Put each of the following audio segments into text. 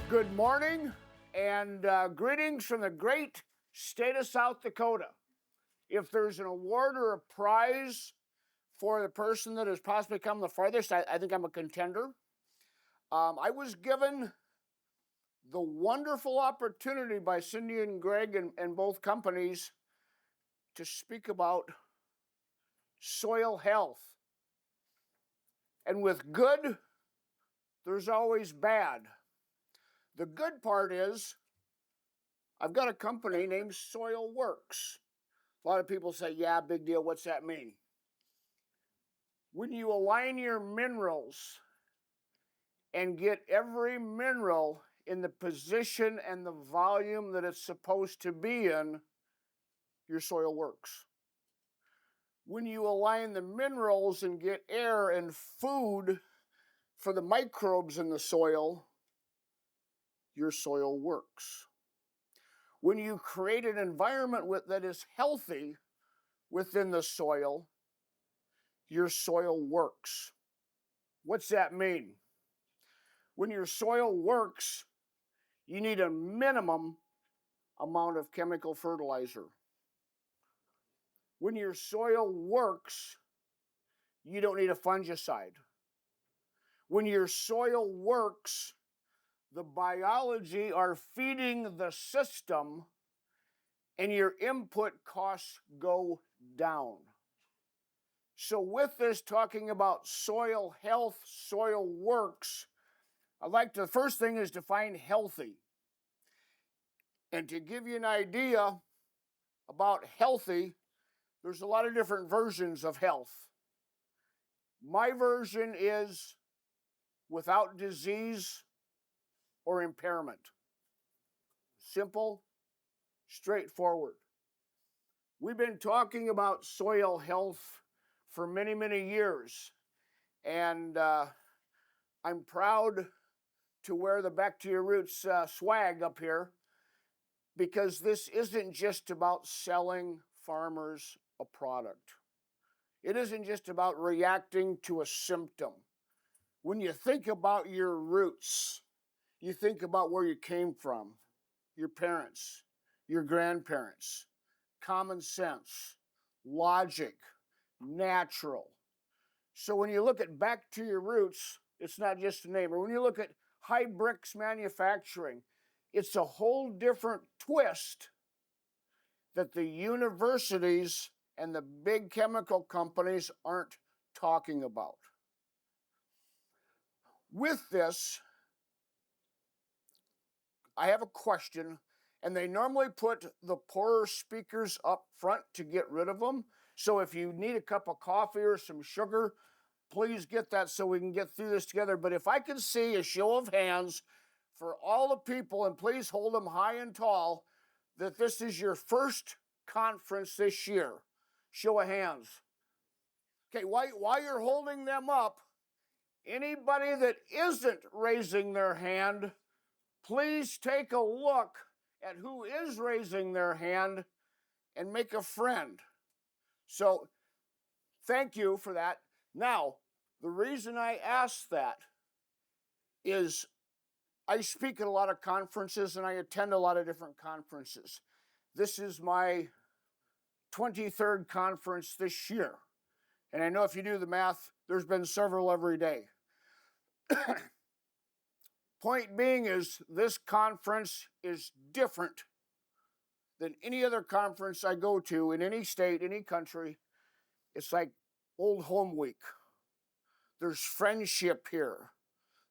Good morning and greetings from the great state of South Dakota. If there's an award or a prize for the person that has possibly come the farthest, I think I'm a contender. I was given the wonderful opportunity by Cindy and Greg and both companies to speak about soil health. And with good, there's always bad. The good part is I've got a company named Soil Works. A lot of people say, yeah, big deal, what's that mean? When you align your minerals and get every mineral in the position and the volume that it's supposed to be in, your soil works. When you align the minerals and get air and food for the microbes in the soil, your soil works. When you create an environment that is healthy within the soil, your soil works. What's that mean? When your soil works, you need a minimum amount of chemical fertilizer. When your soil works, you don't need a fungicide. When your soil works, the biology are feeding the system and your input costs go down. So with this, talking about soil health, soil works, the first thing is define healthy. And to give you an idea about healthy, there's a lot of different versions of health. My version is without disease or impairment. Simple, straightforward. We've been talking about soil health for many, many years. And I'm proud to wear the Back to Your Roots swag up here, because this isn't just about selling farmers a product. It isn't just about reacting to a symptom. When you think about your roots, you think about where you came from, your parents, your grandparents, common sense, logic, natural. So when you look at Back to Your Roots, it's not just a name. Or when you look at High Bricks Manufacturing, it's a whole different twist that the universities and the big chemical companies aren't talking about. With this, I have a question, and they normally put the poorer speakers up front to get rid of them. So if you need a cup of coffee or some sugar, please get that so we can get through this together. But if I can see a show of hands for all the people, and please hold them high and tall, that this is your first conference this year. Show of hands. Okay, while you're holding them up, anybody that isn't raising their hand, please take a look at who is raising their hand and make a friend. So thank you for that. Now, the reason I ask that is I speak at a lot of conferences and I attend a lot of different conferences. This is my 23rd conference this year. And I know if you do the math, there's been several every day. Point being is this conference is different than any other conference I go to in any state, any country. It's like old home week. There's friendship here.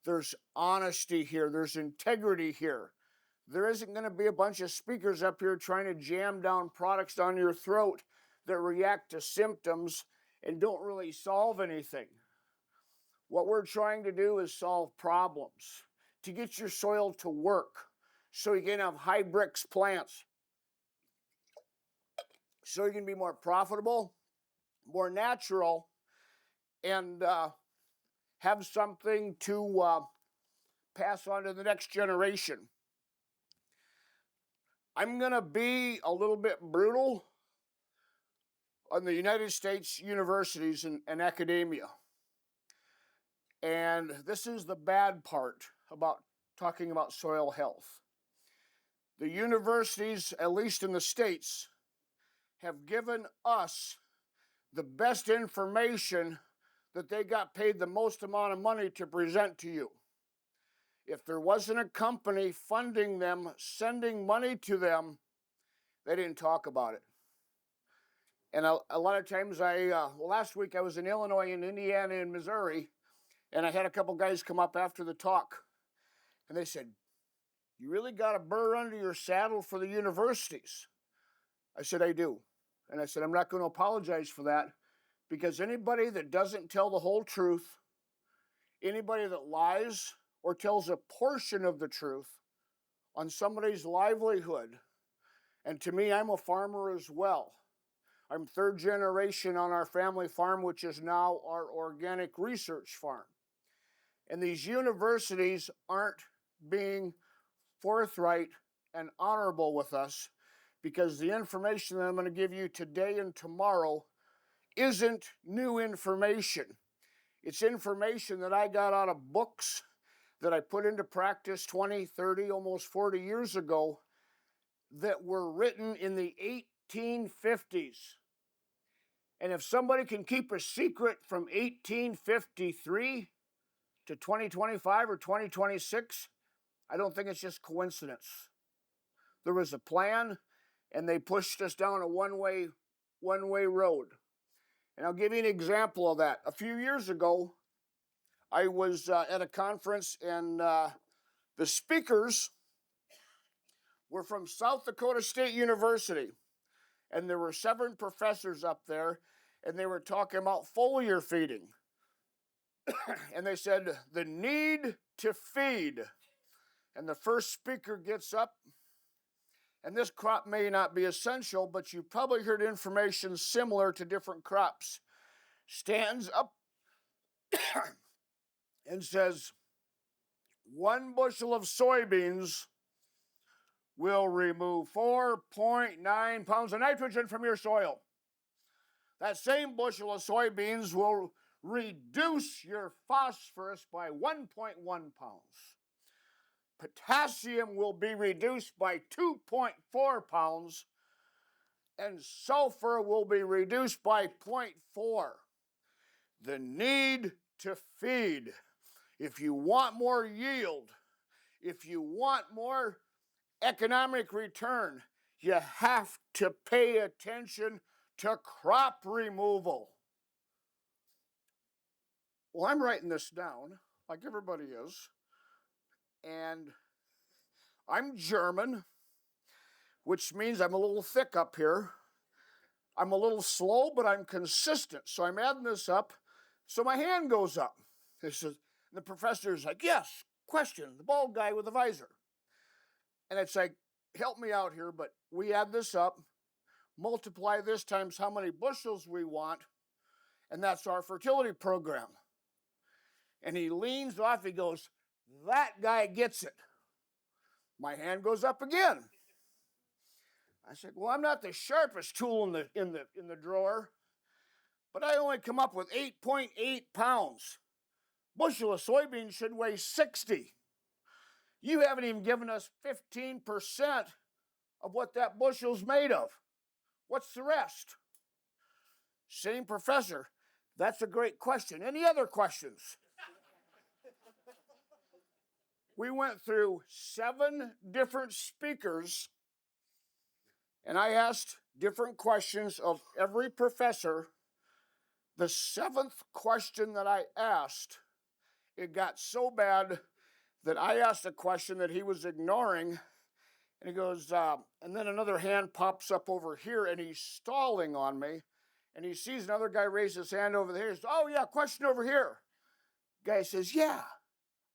There's honesty here. There's integrity here. There isn't going to be a bunch of speakers up here trying to jam down products down your throat that react to symptoms and don't really solve anything. What we're trying to do is solve problems to get your soil to work so you can have high bricks plants, so you can be more profitable, more natural, and have something to pass on to the next generation. I'm going to be a little bit brutal on the United States universities and academia. And this is the bad part about talking about soil health. The universities, at least in the States, have given us the best information that they got paid the most amount of money to present to you. If there wasn't a company funding them, sending money to them, they didn't talk about it. And a lot of times last week I was in Illinois and Indiana and Missouri, and I had a couple guys come up after the talk, and they said, "You really got a burr under your saddle for the universities." I said, "I do." And I said, "I'm not going to apologize for that, because anybody that doesn't tell the whole truth, anybody that lies or tells a portion of the truth on somebody's livelihood," and to me, I'm a farmer as well. I'm third generation on our family farm, which is now our organic research farm. And these universities aren't being forthright and honorable with us, because the information that I'm going to give you today and tomorrow isn't new information. It's information that I got out of books that I put into practice 20, 30, almost 40 years ago that were written in the 1850s. And if somebody can keep a secret from 1853 to 2025 or 2026, I don't think it's just coincidence. There was a plan, and they pushed us down a one-way road. And I'll give you an example of that. A few years ago, I was at a conference, and the speakers were from South Dakota State University. And there were 7 professors up there, and they were talking about foliar feeding. And they said, the need to feed. And the first speaker gets up, and this crop may not be essential, but you probably heard information similar to different crops. Stands up and says, 1 bushel of soybeans will remove 4.9 pounds of nitrogen from your soil. That same bushel of soybeans will reduce your phosphorus by 1.1 pounds. Potassium will be reduced by 2.4 pounds, and sulfur will be reduced by 0.4. The need to feed. If you want more yield, if you want more economic return, you have to pay attention to crop removal. Well, I'm writing this down, like everybody is, and I'm German, which means I'm a little thick up here. I'm a little slow, but I'm consistent. So I'm adding this up, so my hand goes up. The professor's like, "Yes, question, the bald guy with the visor." And it's like, help me out here, but we add this up, multiply this times how many bushels we want, and that's our fertility program. And he leans off, he goes, "That guy gets it." My hand goes up again. I said, "Well, I'm not the sharpest tool in the drawer, but I only come up with 8.8 pounds. Bushel of soybeans should weigh 60. You haven't even given us 15% of what that bushel's made of. What's the rest?" Same professor, "That's a great question. Any other questions?" We went through 7 different speakers, and I asked different questions of every professor. The 7th question that I asked, it got so bad that I asked a question that he was ignoring, and he goes, and then another hand pops up over here, and he's stalling on me, and he sees another guy raise his hand over there. He says, "Oh yeah, question over here." Guy says, "Yeah,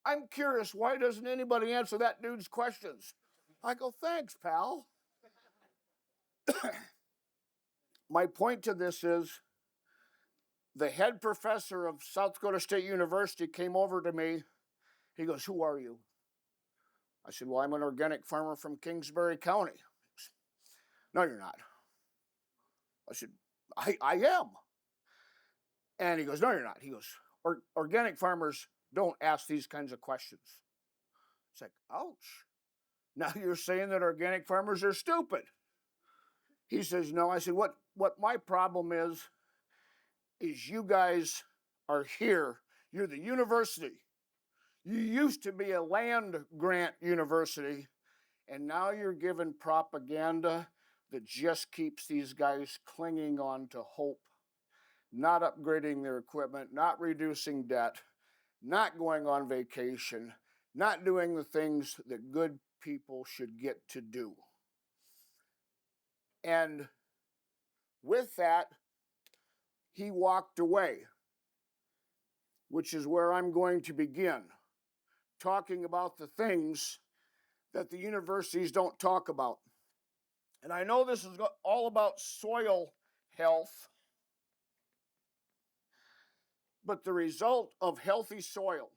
I'm curious, why doesn't anybody answer that dude's questions?" I go, "Thanks, pal." My point to this is, the head professor of South Dakota State University came over to me. He goes, "Who are you?" I said, "Well, I'm an organic farmer from Kingsbury County." He goes, "No, you're not." I said, I am. And he goes, "No, you're not." He goes, Organic farmers don't ask these kinds of questions." It's like, ouch. Now you're saying that organic farmers are stupid. He says, no. I said, what my problem is you guys are here. You're the university. You used to be a land grant university, and now you're given propaganda that just keeps these guys clinging on to hope, not upgrading their equipment, not reducing debt, not going on vacation, not doing the things that good people should get to do. And with that, he walked away, which is where I'm going to begin, talking about the things that the universities don't talk about. And I know this is all about soil health, but the result of healthy soil,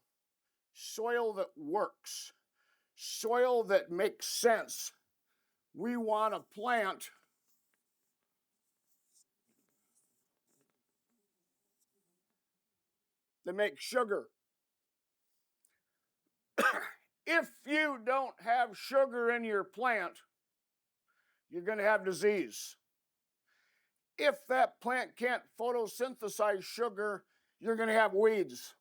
soil that works, soil that makes sense, we want to plant that makes sugar. If you don't have sugar in your plant, you're going to have disease. If that plant can't photosynthesize sugar, you're going to have weeds.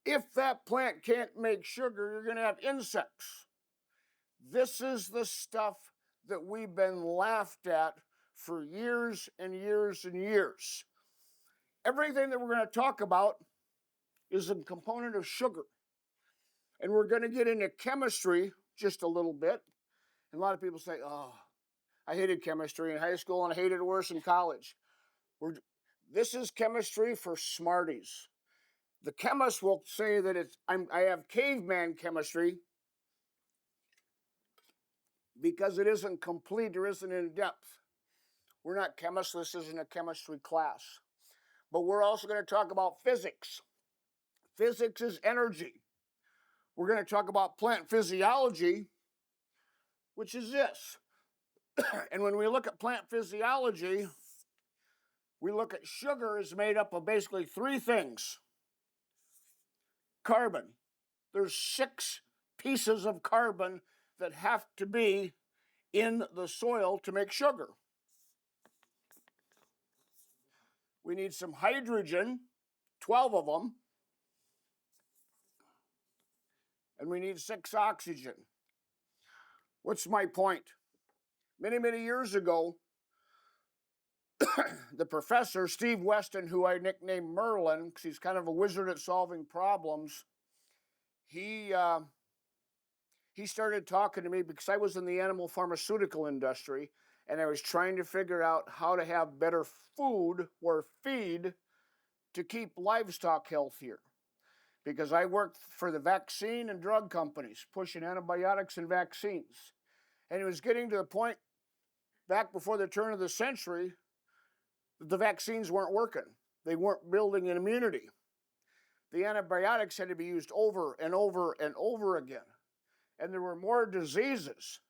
If that plant can't make sugar, you're going to have insects. This is the stuff that we've been laughed at for years and years and years. Everything that we're going to talk about is a component of sugar. And we're going to get into chemistry just a little bit. And a lot of people say, oh, I hated chemistry in high school and I hated it worse in college. This is chemistry for smarties. The chemists will say that I have caveman chemistry because it isn't complete or isn't in depth. We're not chemists. This isn't a chemistry class. But we're also going to talk about physics. Physics is energy. We're going to talk about plant physiology, which is this. And when we look at plant physiology, we look at sugar is made up of basically three things. Carbon. There's 6 pieces of carbon that have to be in the soil to make sugar. We need some hydrogen, 12 of them, and we need 6 oxygen. What's my point? Many, many years ago, the professor, Steve Weston, who I nicknamed Merlin, because he's kind of a wizard at solving problems, he started talking to me because I was in the animal pharmaceutical industry, and I was trying to figure out how to have better food or feed to keep livestock healthier. Because I worked for the vaccine and drug companies, pushing antibiotics and vaccines. And it was getting to the point, back before the turn of the century, the vaccines weren't working. They weren't building an immunity. The antibiotics had to be used over and over and over again. And there were more diseases.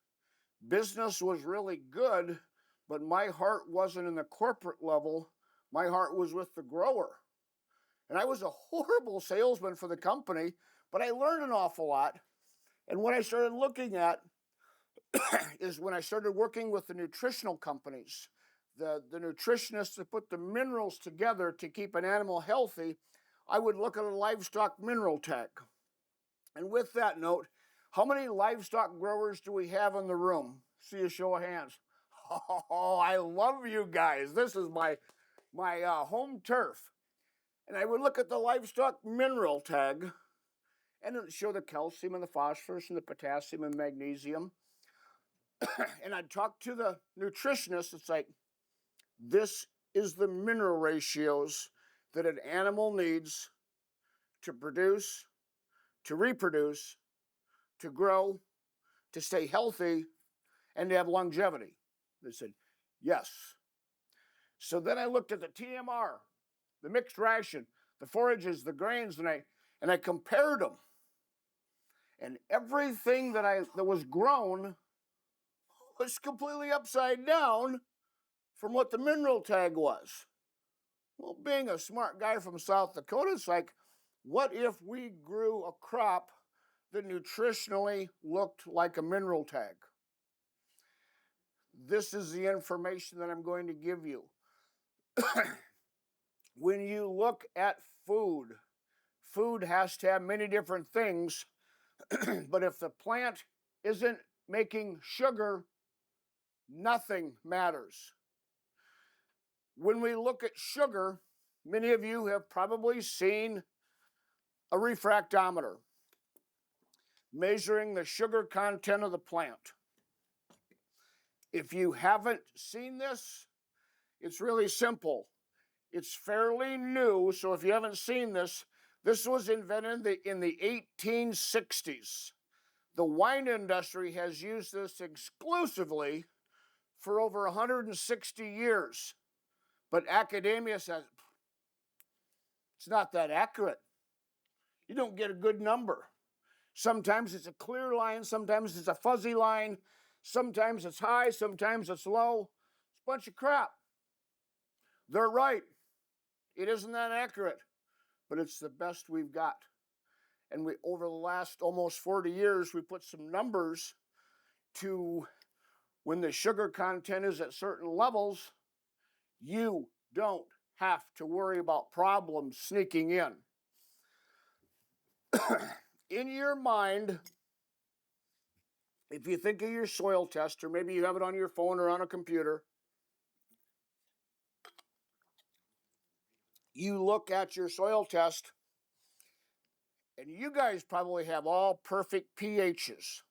Business was really good, but my heart wasn't in the corporate level. My heart was with the grower. And I was a horrible salesman for the company, but I learned an awful lot. And what I started looking at is when I started working with the nutritional companies, the nutritionists that put the minerals together to keep an animal healthy, I would look at a livestock mineral tag. And with that note, how many livestock growers do we have in the room? See a show of hands. Oh, I love you guys. This is my home turf. And I would look at the livestock mineral tag, and it would show the calcium and the phosphorus and the potassium and magnesium. And I'd talk to the nutritionist. It's like, this is the mineral ratios that an animal needs to produce, to reproduce, to grow, to stay healthy, and to have longevity. They said, yes. So then I looked at the TMR, the mixed ration, the forages, the grains, and I compared them. And everything that was grown was completely upside down from what the mineral tag was. Well, being a smart guy from South Dakota, it's like, what if we grew a crop that nutritionally looked like a mineral tag. This is the information that I'm going to give you. When you look at food, food has to have many different things, but if the plant isn't making sugar, nothing matters. When we look at sugar, many of you have probably seen a refractometer measuring the sugar content of the plant. If you haven't seen this, it's really simple. It's fairly new, so if you haven't seen this, this was invented in the 1860s. The wine industry has used this exclusively for over 160 years. But academia says it's not that accurate. You don't get a good number. Sometimes it's a clear line, sometimes it's a fuzzy line, sometimes it's high, sometimes it's low. It's a bunch of crap. They're right. It isn't that accurate, but it's the best we've got. And we, over the last almost 40 years, we put some numbers to when the sugar content is at certain levels, you don't have to worry about problems sneaking in. In your mind, if you think of your soil test, or maybe you have it on your phone or on a computer, you look at your soil test, and you guys probably have all perfect pHs.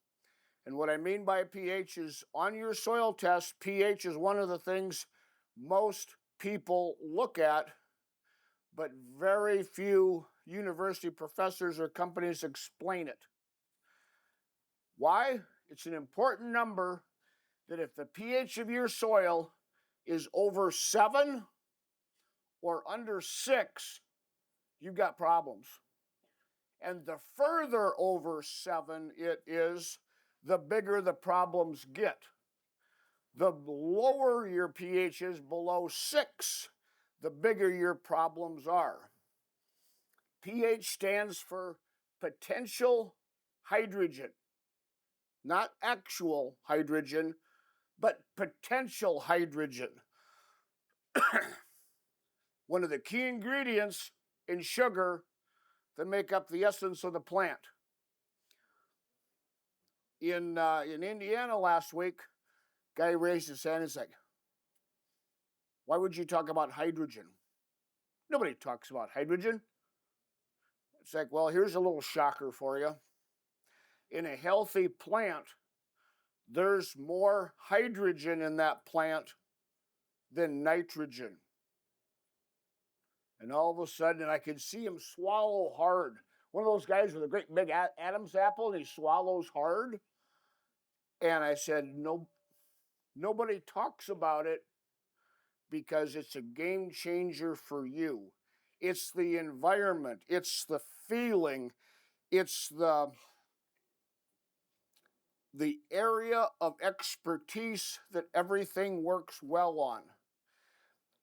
And what I mean by pH is on your soil test, pH is one of the things most people look at, but very few university professors or companies explain it. Why? It's an important number that if the pH of your soil is over 7 or under 6, you've got problems. And the further over 7 it is, the bigger the problems get. The lower your pH is, below 6, the bigger your problems are. pH stands for potential hydrogen. Not actual hydrogen, but potential hydrogen. One of the key ingredients in sugar that make up the essence of the plant. In Indiana last week, guy raised his hand and said, "Why would you talk about hydrogen? Nobody talks about hydrogen." It's like, well, here's a little shocker for you. In a healthy plant, there's more hydrogen in that plant than nitrogen. And all of a sudden, I could see him swallow hard. One of those guys with a great big Adam's apple, and he swallows hard. And I said, no, nobody talks about it because it's a game changer for you. It's the environment, it's the feeling, it's the area of expertise that everything works well on.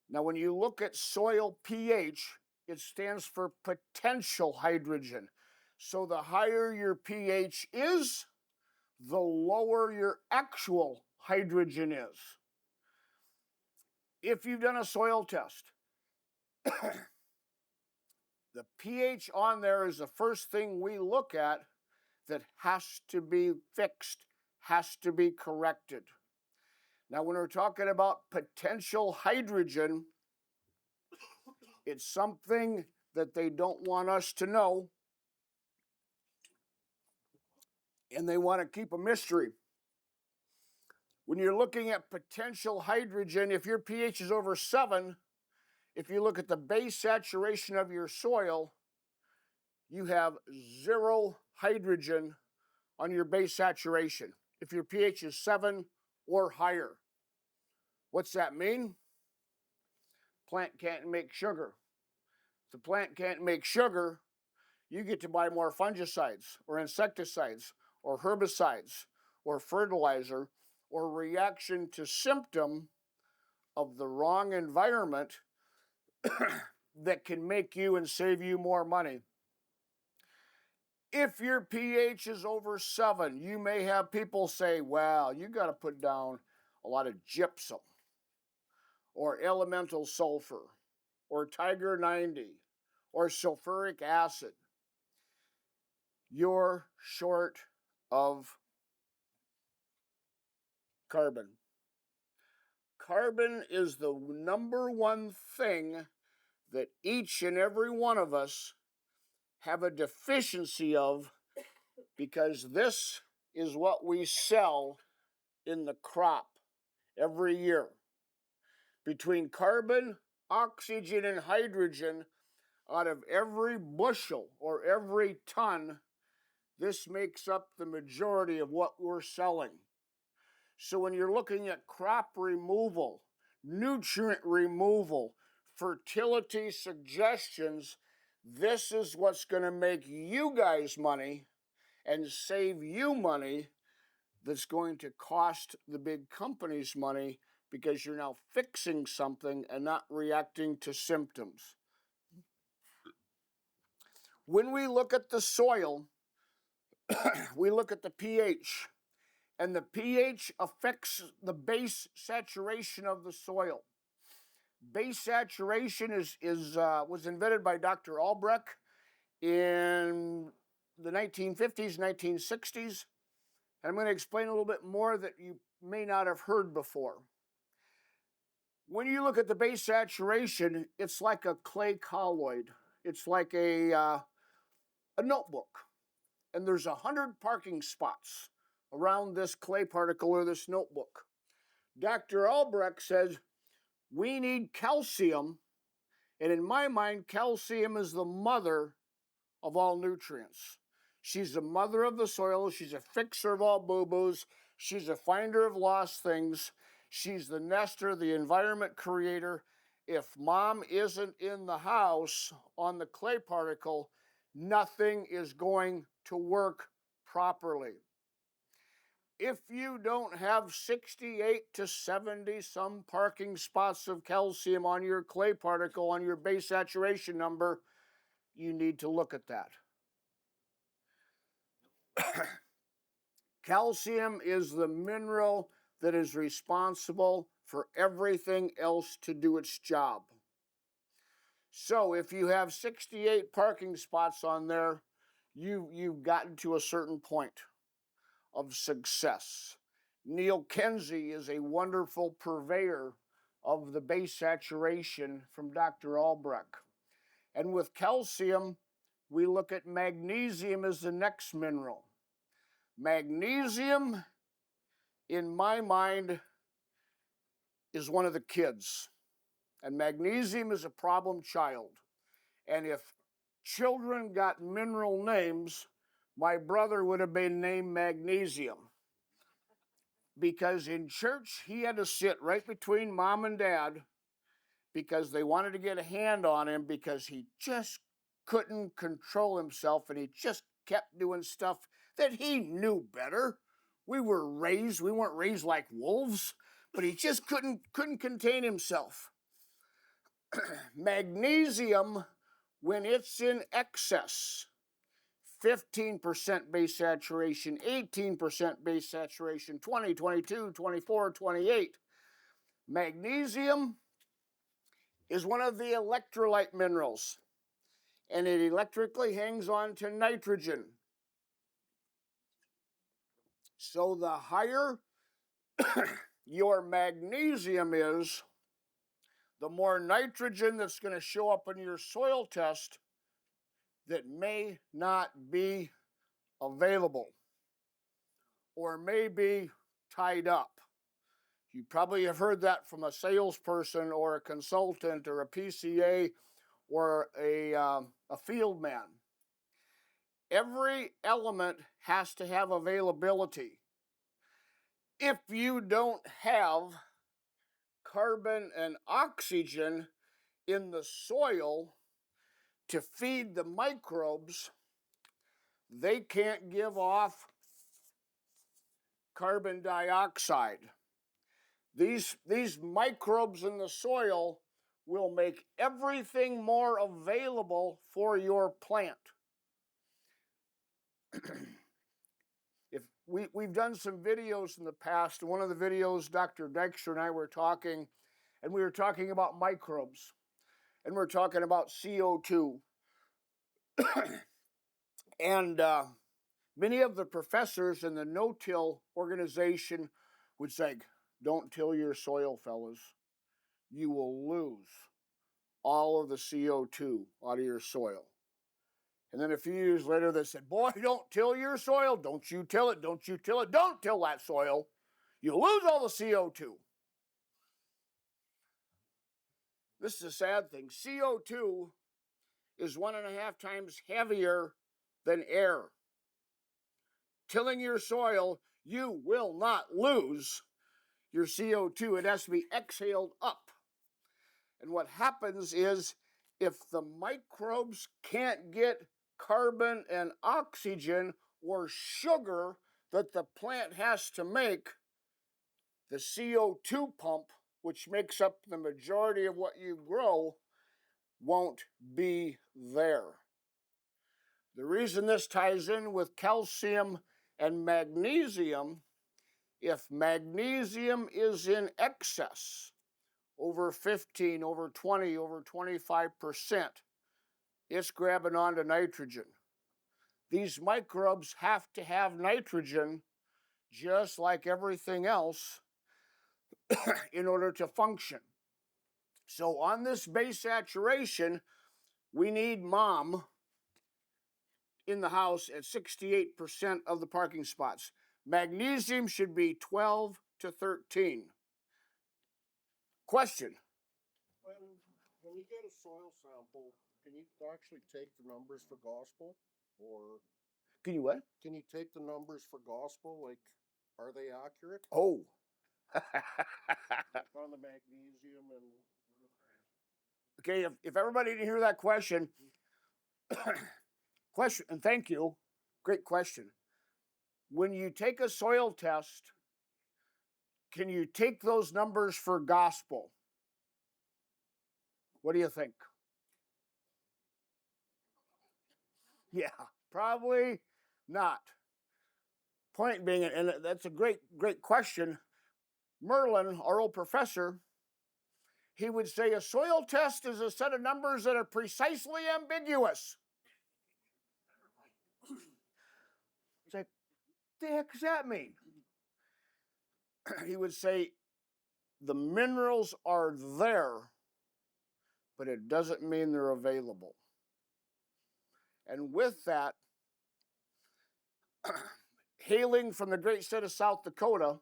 Now, when you look at soil pH, it stands for potential hydrogen. So the higher your pH is, the lower your actual hydrogen is. If you've done a soil test, the pH on there is the first thing we look at that has to be fixed, has to be corrected. Now, when we're talking about potential hydrogen, it's something that they don't want us to know, and they want to keep a mystery. When you're looking at potential hydrogen, if your pH is over 7, if you look at the base saturation of your soil, you have 0 hydrogen on your base saturation if your pH is 7 or higher. What's that mean? Plant can't make sugar. If the plant can't make sugar, you get to buy more fungicides or insecticides or herbicides or fertilizer or reaction to symptom of the wrong environment that can make you and save you more money. If your pH is over 7, you may have people say, well, you got to put down a lot of gypsum or elemental sulfur or Tiger 90 or sulfuric acid. You're short of carbon. Carbon is the number one thing that each and every one of us have a deficiency of, because this is what we sell in the crop every year. Between carbon, oxygen, and hydrogen, out of every bushel or every ton, this makes up the majority of what we're selling. So when you're looking at crop removal, nutrient removal, fertility suggestions, this is what's going to make you guys money and save you money, that's going to cost the big companies money, because you're now fixing something and not reacting to symptoms. When we look at the soil, we look at the pH, and the pH affects the base saturation of the soil. Base saturation was invented by Dr. Albrecht in the 1950s, 1960s. And I'm going to explain a little bit more that you may not have heard before. When you look at the base saturation, it's like a clay colloid. It's like a notebook. And there's 100 parking spots around this clay particle or this notebook. Dr. Albrecht says we need calcium, and in my mind, calcium is the mother of all nutrients. She's the mother of the soil. She's a fixer of all boo-boos. She's a finder of lost things. She's the nester, the environment creator. If mom isn't in the house on the clay particle, nothing is going to work properly. If you don't have 68 to 70 some parking spots of calcium on your clay particle, on your base saturation number, you need to look at that. Calcium is the mineral that is responsible for everything else to do its job. So if you have 68 parking spots on there, you've gotten to a certain point of success. Neil Kenzie is a wonderful purveyor of the base saturation from Dr. Albrecht. And with calcium, we look at magnesium as the next mineral. Magnesium, in my mind, is one of the kids. And magnesium is a problem child. And if children got mineral names, my brother would have been named Magnesium. Because in church, he had to sit right between mom and dad, because they wanted to get a hand on him, because he just couldn't control himself, and he just kept doing stuff that he knew better. We weren't raised like wolves, but he just couldn't contain himself. Magnesium, when it's in excess, 15% base saturation, 18% base saturation, 20, 22, 24, 28. Magnesium is one of the electrolyte minerals, and it electrically hangs on to nitrogen. So the higher your magnesium is, the more nitrogen that's going to show up in your soil test that may not be available or may be tied up. You probably have heard that from a salesperson or a consultant or a PCA or a field man. Every element has to have availability. If you don't have carbon and oxygen in the soil to feed the microbes, they can't give off carbon dioxide. These microbes in the soil will make everything more available for your plant. if we've done some videos in the past, one of the videos, Dr. Dykstra and I were talking, and we were talking about microbes, and we're talking about CO2. And many of the professors in the no-till organization would say, don't till your soil, fellas. You will lose all of the CO2 out of your soil. And then a few years later, they said, boy, don't till your soil. Don't you till it. Don't you till it. Don't till that soil. You'll lose all the CO2. This is a sad thing. CO2 is 1.5 times heavier than air. Tilling your soil, you will not lose your CO2. It has to be exhaled up. And what happens is, if the microbes can't get carbon and oxygen or sugar that the plant has to make, the CO2 pump, which makes up the majority of what you grow, won't be there. The reason this ties in with calcium and magnesium, if magnesium is in excess, over 15, over 20, over 25%, it's grabbing onto nitrogen. These microbes have to have nitrogen just like everything else in order to function. So on this base saturation, we need mom in the house at 68% of the parking spots. Magnesium should be 12 to 13. Question? When you get a soil sample, can you actually take the numbers for gospel? Or can you what? Can you take the numbers for gospel? Like, are they accurate? Oh. On the magnesium and... Okay, if everybody didn't hear that question, and thank you, great question. When you take a soil test, can you take those numbers for gospel? What do you think? Yeah, probably not. Point being, and that's a great question. Merlin, our old professor, he would say a soil test is a set of numbers that are precisely ambiguous. It's like, the heck does that mean? He would say the minerals are there, but it doesn't mean they're available. And with that, hailing from the great state of South Dakota,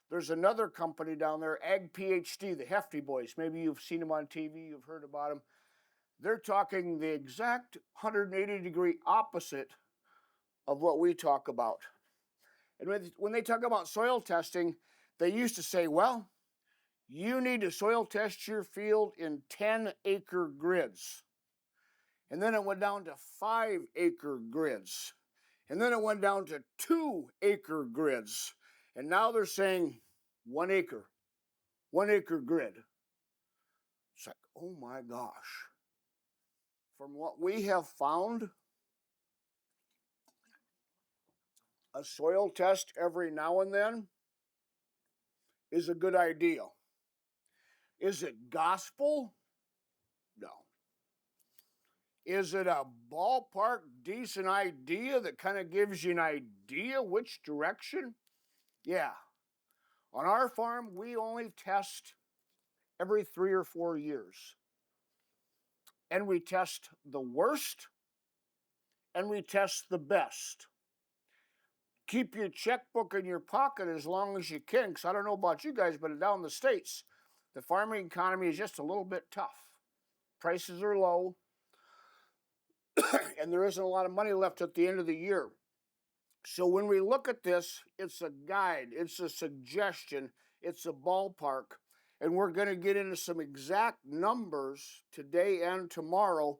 there's another company down there, Ag PhD, the Hefty Boys. Maybe you've seen them on TV, you've heard about them. They're talking the exact 180-degree opposite of what we talk about. And when they talk about soil testing, they used to say, well, you need to soil test your field in 10-acre grids. And then it went down to 5-acre grids. And then it went down to 2-acre grids. And now they're saying 1 acre grid. It's like, oh my gosh. From what we have found, a soil test every now and then is a good idea. Is it gospel? No. Is it a ballpark decent idea that kind of gives you an idea which direction? Yeah. On our farm, we only test every 3 or 4 years. And we test the worst, and we test the best. Keep your checkbook in your pocket as long as you can, because I don't know about you guys, but down in the States, the farming economy is just a little bit tough. Prices are low, and there isn't a lot of money left at the end of the year. So when we look at this, it's a guide, it's a suggestion, it's a ballpark, and we're going to get into some exact numbers today and tomorrow,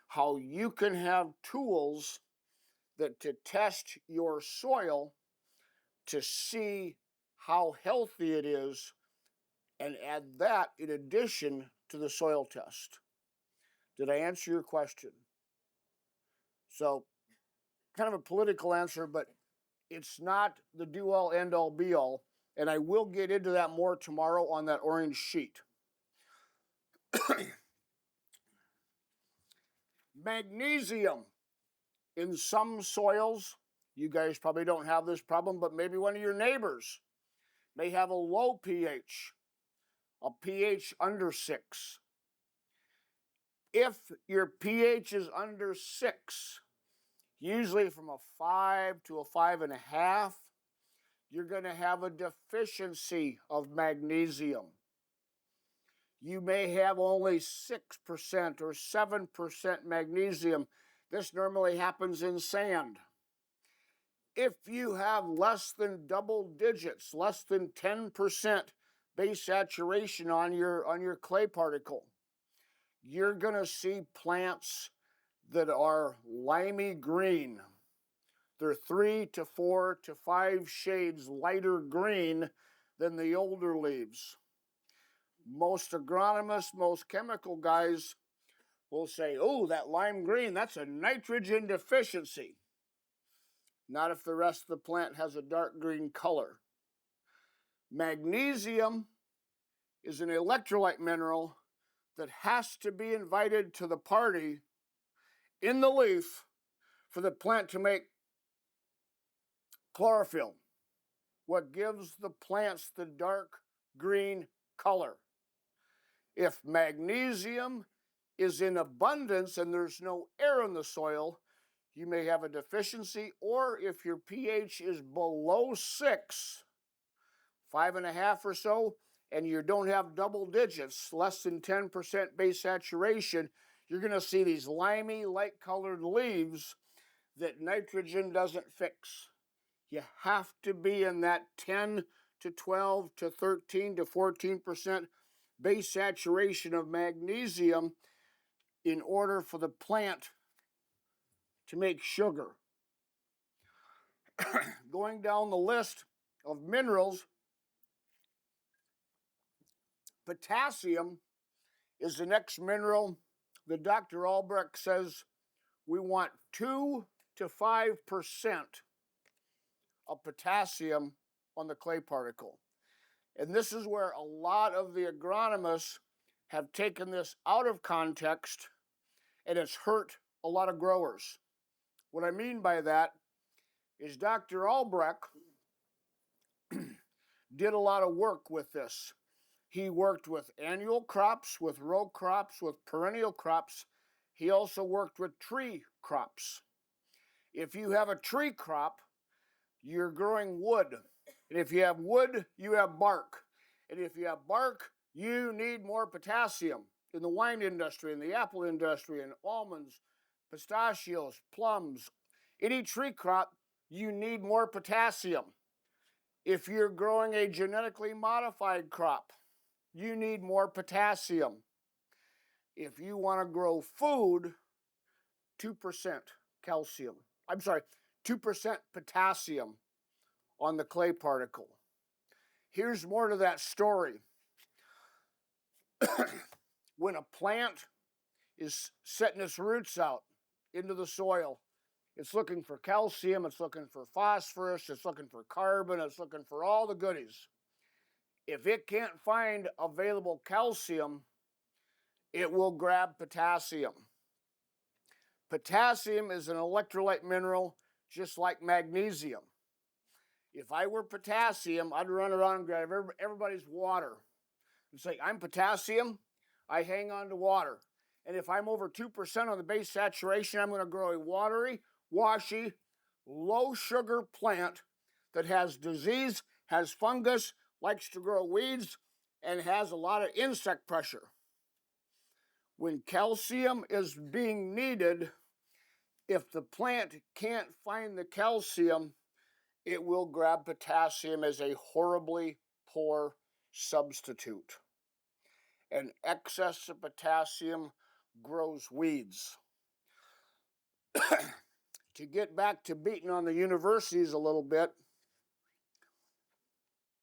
how you can have tools that to test your soil to see how healthy it is, and add that in addition to the soil test. Did I answer your question? So kind of a political answer, but it's not the do-all, end-all, be-all. And I will get into that more tomorrow on that orange sheet. Magnesium in some soils, you guys probably don't have this problem, but maybe one of your neighbors may have a low pH, a pH under 6. If your pH is under 6, usually from a 5 to a 5.5, you're going to have a deficiency of magnesium. You may have only 6% or 7% magnesium. This normally happens in sand. If you have less than double digits, less than 10% base saturation on your clay particle, you're going to see plants that are limey green. They're 3 to 4 to 5 shades lighter green than the older leaves. Most agronomists, most chemical guys will say, oh, that lime green, that's a nitrogen deficiency. Not if the rest of the plant has a dark green color. Magnesium is an electrolyte mineral that has to be invited to the party in the leaf for the plant to make chlorophyll, what gives the plants the dark green color. If magnesium is in abundance and there's no air in the soil, you may have a deficiency, or if your pH is below 6, 5.5 or so, and you don't have double digits, less than 10% base saturation, you're going to see these limey, light-colored leaves that nitrogen doesn't fix. You have to be in that 10 to 12 to 13 to 14% base saturation of magnesium in order for the plant to make sugar. Going down the list of minerals, potassium is the next mineral that Dr. Albrecht says we want 2 to 5% of potassium on the clay particle. And this is where a lot of the agronomists have taken this out of context, and it's hurt a lot of growers. What I mean by that is Dr. Albrecht did a lot of work with this. He worked with annual crops, with row crops, with perennial crops. He also worked with tree crops. If you have a tree crop, you're growing wood. And if you have wood, you have bark. And if you have bark, you need more potassium. In the wine industry, in the apple industry, in almonds, pistachios, plums, any tree crop, you need more potassium. If you're growing a genetically modified crop, you need more potassium. If you want to grow food, 2% calcium. 2% potassium on the clay particle. Here's more to that story. When a plant is setting its roots out into the soil, it's looking for calcium, it's looking for phosphorus, it's looking for carbon, it's looking for all the goodies. If it can't find available calcium, it will grab potassium. Potassium is an electrolyte mineral just like magnesium. If I were potassium, I'd run around and grab everybody's water. It's like, I'm potassium, I hang on to water. And if I'm over 2% on the base saturation, I'm going to grow a watery, washy, low sugar plant that has disease, has fungus, likes to grow weeds, and has a lot of insect pressure. When calcium is being needed, if the plant can't find the calcium, it will grab potassium as a horribly poor substitute. And excess of potassium grows weeds. To get back to beating on the universities a little bit,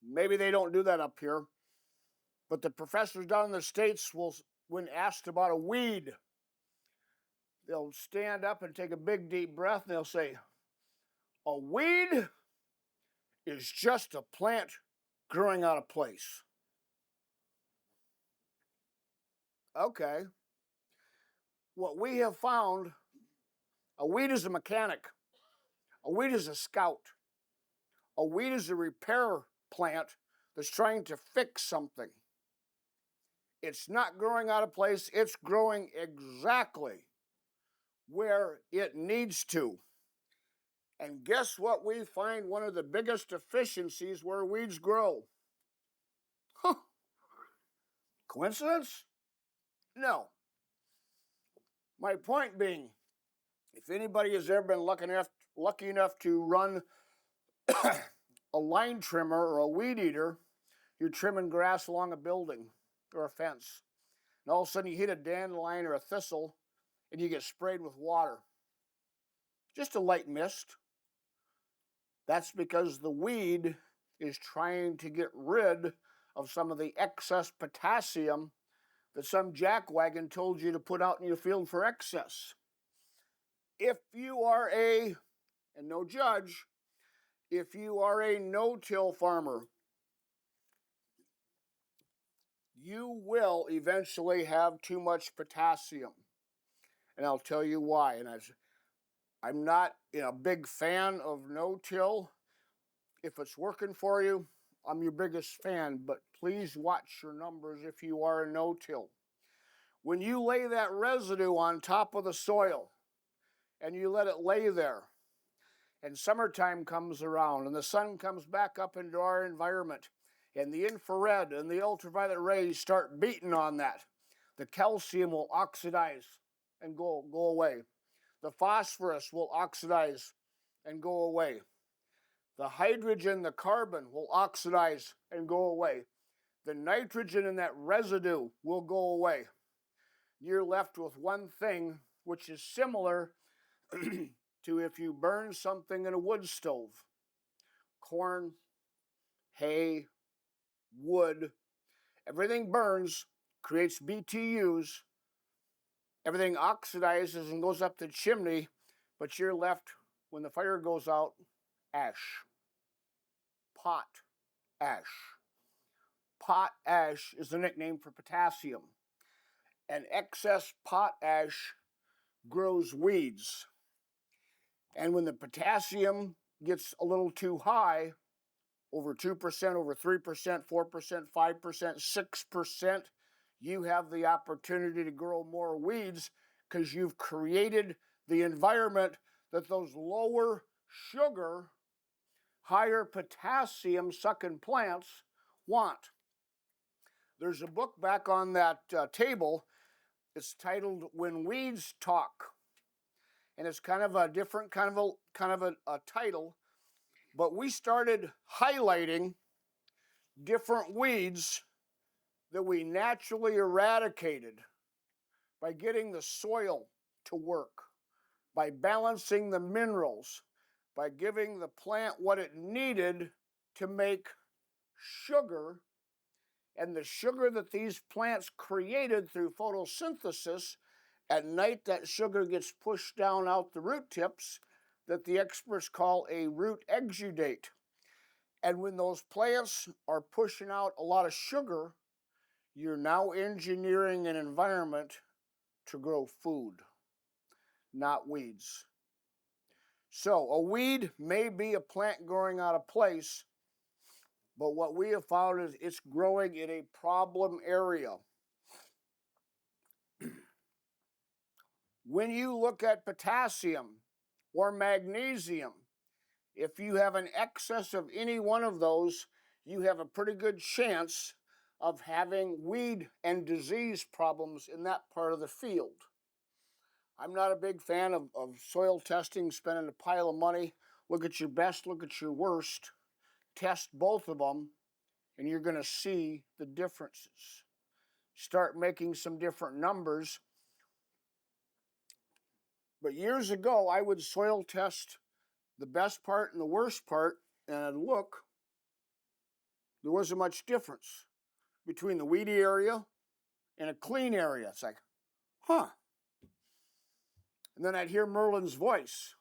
maybe they don't do that up here, but the professors down in the States will, when asked about a weed, they'll stand up and take a big deep breath and they'll say, A weed is just a plant growing out of place. Okay. What we have found, a weed is a mechanic. A weed is a scout. A weed is a repair plant that's trying to fix something. It's not growing out of place. It's growing exactly where it needs to. And guess what we find one of the biggest deficiencies where weeds grow? Huh. Coincidence? No. My point being, if anybody has ever been lucky enough to run a line trimmer or a weed eater, you're trimming grass along a building or a fence. And all of a sudden you hit a dandelion or a thistle and you get sprayed with water. Just a light mist. That's because the weed is trying to get rid of some of the excess potassium that some jackwagon told you to put out in your field for excess. If you are and no judge, if you are a no-till farmer, you will eventually have too much potassium. And I'll tell you why. And I'm not a big fan of no-till. If it's working for you, I'm your biggest fan, but please watch your numbers if you are a no-till. When you lay that residue on top of the soil and you let it lay there, and summertime comes around and the sun comes back up into our environment, and the infrared and the ultraviolet rays start beating on that, the calcium will oxidize and go away. The phosphorus will oxidize and go away. The hydrogen, the carbon will oxidize and go away. The nitrogen in that residue will go away. You're left with one thing, which is similar to if you burn something in a wood stove. Corn, hay, wood, everything burns, creates BTUs, everything oxidizes and goes up the chimney, but you're left, when the fire goes out, ash. Pot ash. Pot ash is the nickname for potassium. And excess pot ash grows weeds. And when the potassium gets a little too high, over 2%, over 3%, 4%, 5%, 6%, you have the opportunity to grow more weeds because you've created the environment that those lower sugar, higher potassium sucking plants want. There's a book back on that table. It's titled When Weeds Talk. And it's kind of a different kind of a title. But we started highlighting different weeds that we naturally eradicated by getting the soil to work, by balancing the minerals, by giving the plant what it needed to make sugar. And the sugar that these plants created through photosynthesis, at night that sugar gets pushed down out the root tips that the experts call a root exudate. And when those plants are pushing out a lot of sugar, you're now engineering an environment to grow food, not weeds. So a weed may be a plant growing out of place, but what we have found is it's growing in a problem area. When you look at potassium or magnesium, if you have an excess of any one of those, you have a pretty good chance of having weed and disease problems in that part of the field. I'm not a big fan of soil testing, spending a pile of money. Look at your best, look at your worst. Test both of them, and you're going to see the differences. Start making some different numbers. But years ago, I would soil test the best part and the worst part, and I'd look. There wasn't much difference between the weedy area and a clean area. It's like, huh. And then I'd hear Merlin's voice.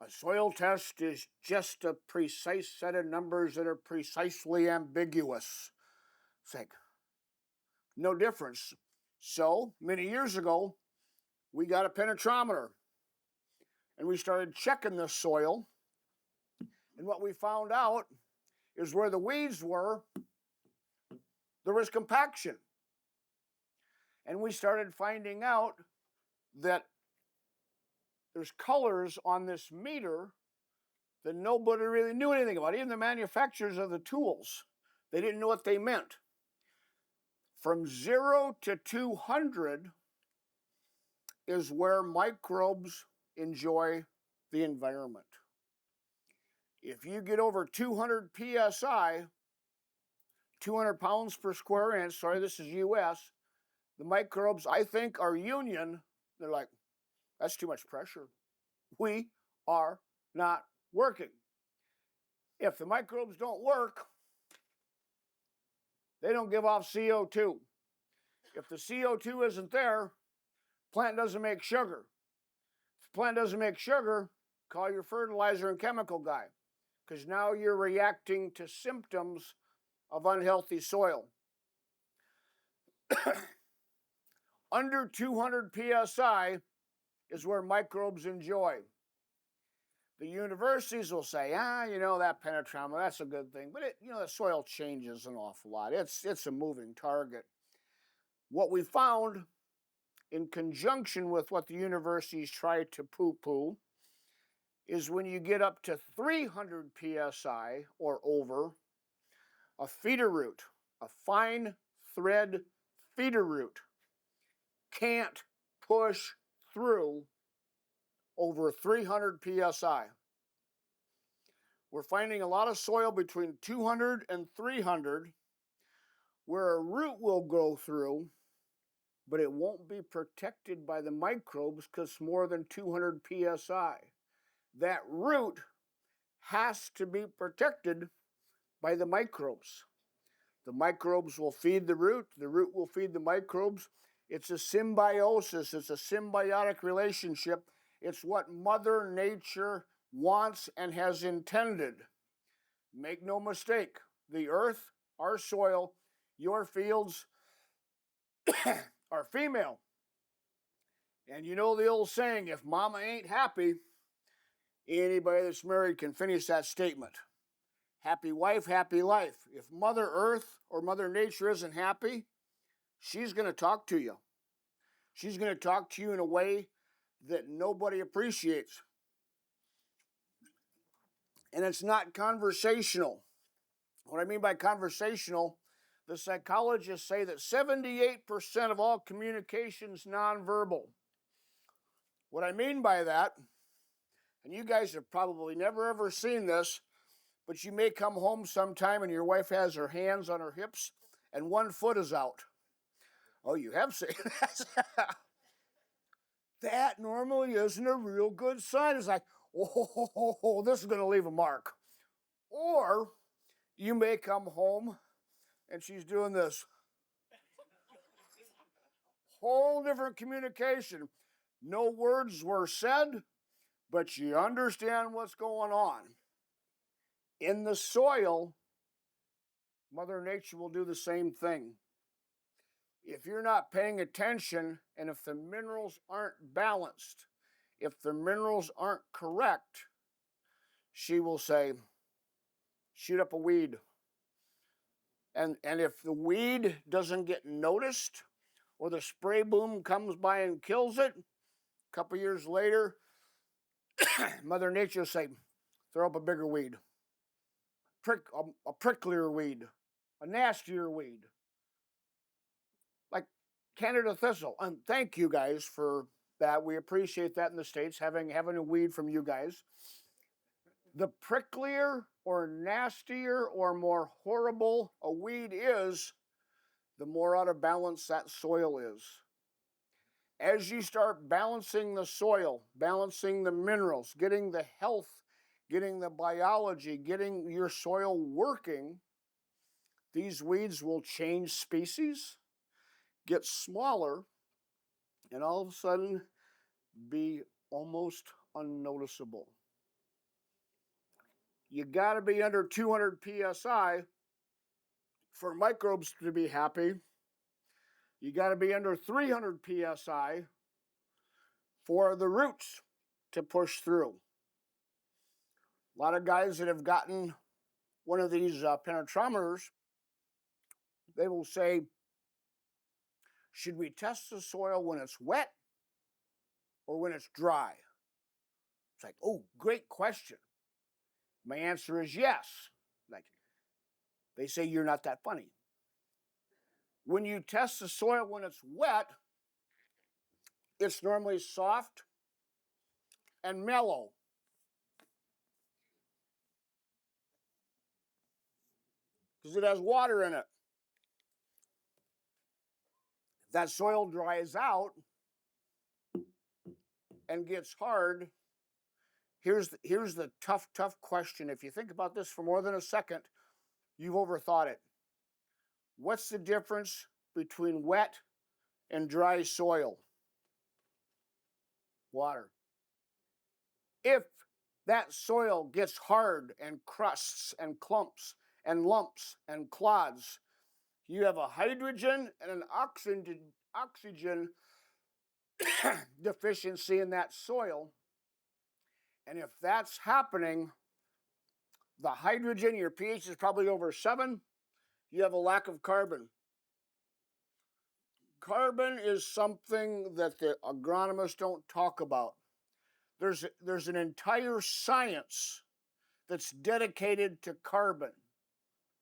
A soil test is just a precise set of numbers that are precisely ambiguous. It's like, no difference. So, many years ago, we got a penetrometer and we started checking the soil. And what we found out is where the weeds were, there was compaction. And we started finding out that there's colors on this meter that nobody really knew anything about. Even the manufacturers of the tools, they didn't know what they meant. From 0 to 200 is where microbes enjoy the environment. If you get over 200 psi, 200 pounds per square inch, sorry, this is US, the microbes, I think, are union. They're like, that's too much pressure. We are not working. If the microbes don't work, they don't give off CO2. If the CO2 isn't there, plant doesn't make sugar. If the plant doesn't make sugar, call your fertilizer and chemical guy, because now you're reacting to symptoms of unhealthy soil. Under 200 psi is where microbes enjoy. The universities will say, that penetrometer, that's a good thing. But the soil changes an awful lot. It's a moving target. What we found, in conjunction with what the universities try to poo-poo, is when you get up to 300 psi or over, a feeder root, a fine thread feeder root, can't push through over 300 psi. We're finding a lot of soil between 200 and 300 where a root will go through, but it won't be protected by the microbes because it's more than 200 psi. That root has to be protected by the microbes. The microbes will feed the root will feed the microbes. It's a symbiosis, it's a symbiotic relationship. It's what Mother Nature wants and has intended. Make no mistake, the earth, our soil, your fields are female. And you know the old saying, if mama ain't happy, anybody that's married can finish that statement. Happy wife, happy life. If Mother Earth or Mother Nature isn't happy, she's going to talk to you. She's going to talk to you in a way that nobody appreciates. And it's not conversational. What I mean by conversational, the psychologists say that 78% of all communication is nonverbal. What I mean by that, and you guys have probably never ever seen this, but you may come home sometime and your wife has her hands on her hips and one foot is out. Oh, you have seen that? That normally isn't a real good sign. It's like, oh, this is going to leave a mark. Or you may come home and she's doing this. Whole different communication. No words were said, but you understand what's going on. In the soil, Mother Nature will do the same thing. If you're not paying attention and if the minerals aren't balanced, if the minerals aren't correct, she will say, shoot up a weed. And if the weed doesn't get noticed or the spray boom comes by and kills it, a couple years later, Mother Nature will say, throw up a bigger weed, a pricklier weed, a nastier weed, like Canada thistle. And thank you guys for that. We appreciate that in the States, having a weed from you guys. The pricklier or nastier or more horrible a weed is, the more out of balance that soil is. As you start balancing the soil, balancing the minerals, getting the health, getting the biology, getting your soil working, these weeds will change species, get smaller, and all of a sudden be almost unnoticeable. You got to be under 200 psi for microbes to be happy. You got to be under 300 psi for the roots to push through. A lot of guys that have gotten one of these penetrometers, they will say, should we test the soil when it's wet or when it's dry? It's like, oh, great question. My answer is yes. Like, they say you're not that funny. When you test the soil when it's wet, it's normally soft and mellow. Because it has water in it. If that soil dries out and gets hard, here's the tough question. If you think about this for more than a second, you've overthought it. What's the difference between wet and dry soil? Water. If that soil gets hard and crusts and clumps and lumps and clods, you have a hydrogen and an oxygen deficiency in that soil. And if that's happening, the hydrogen, your pH is probably over 7, you have a lack of carbon. Carbon is something that the agronomists don't talk about. There's an entire science that's dedicated to carbon.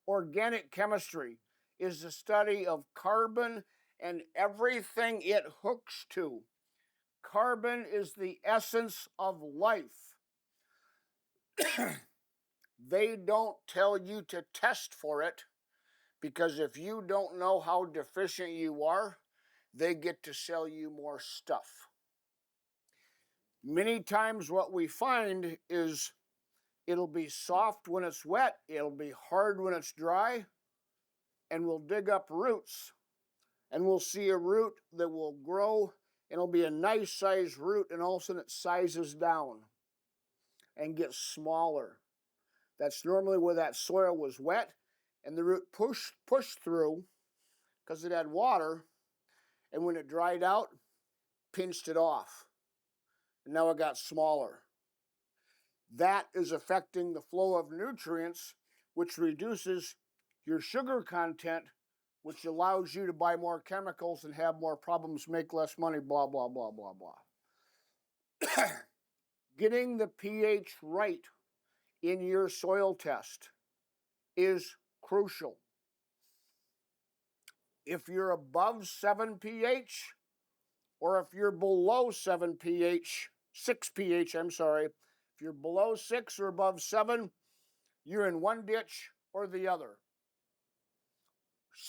Organic chemistry is the study of carbon and everything it hooks to. Carbon is the essence of life. They don't tell you to test for it, because if you don't know how deficient you are, they get to sell you more stuff. Many times what we find is it'll be soft when it's wet, it'll be hard when it's dry, and we'll dig up roots, and we'll see a root that will grow, and it'll be a nice sized root, and all of a sudden it sizes down and gets smaller. That's normally where that soil was wet, and the root pushed through because it had water, and when it dried out, pinched it off, and now it got smaller. That is affecting the flow of nutrients, which reduces your sugar content, which allows you to buy more chemicals and have more problems, make less money, blah, blah, blah, blah, blah. Getting the pH right in your soil test is crucial. If you're above 7 pH, or if you're below 7 pH, 6 pH, I'm sorry, if you're below 6 or above 7, you're in one ditch or the other.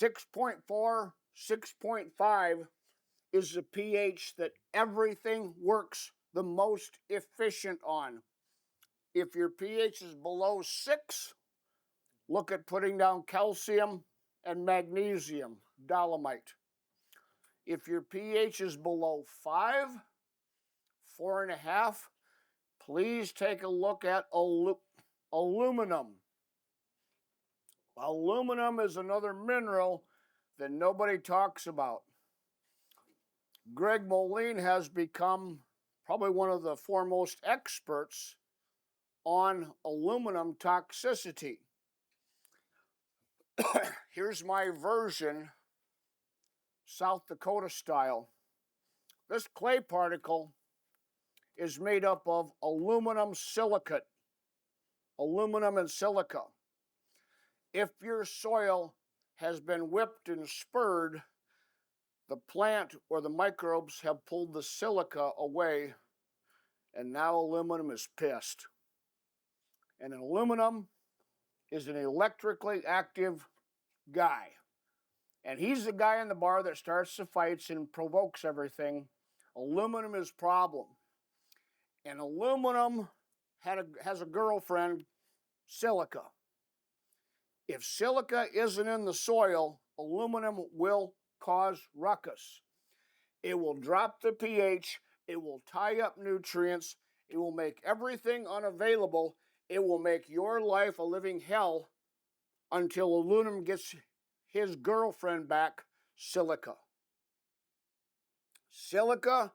6.4, 6.5 is the pH that everything works the most efficient on. If your pH is below 6, look at putting down calcium and magnesium, dolomite. If your pH is below 5, 4.5, please take a look at aluminum. Aluminum is another mineral that nobody talks about. Greg Moline has become probably one of the foremost experts on aluminum toxicity. Here's my version, South Dakota style. This clay particle is made up of aluminum silicate, aluminum and silica. If your soil has been whipped and spurred, the plant or the microbes have pulled the silica away, and now aluminum is pissed. And aluminum is an electrically active guy. And he's the guy in the bar that starts the fights and provokes everything. Aluminum is problem. And aluminum has a girlfriend, silica. If silica isn't in the soil, aluminum will cause ruckus. It will drop the pH, it will tie up nutrients, it will make everything unavailable, It will make your life a living hell until aluminum gets his girlfriend back, silica. Silica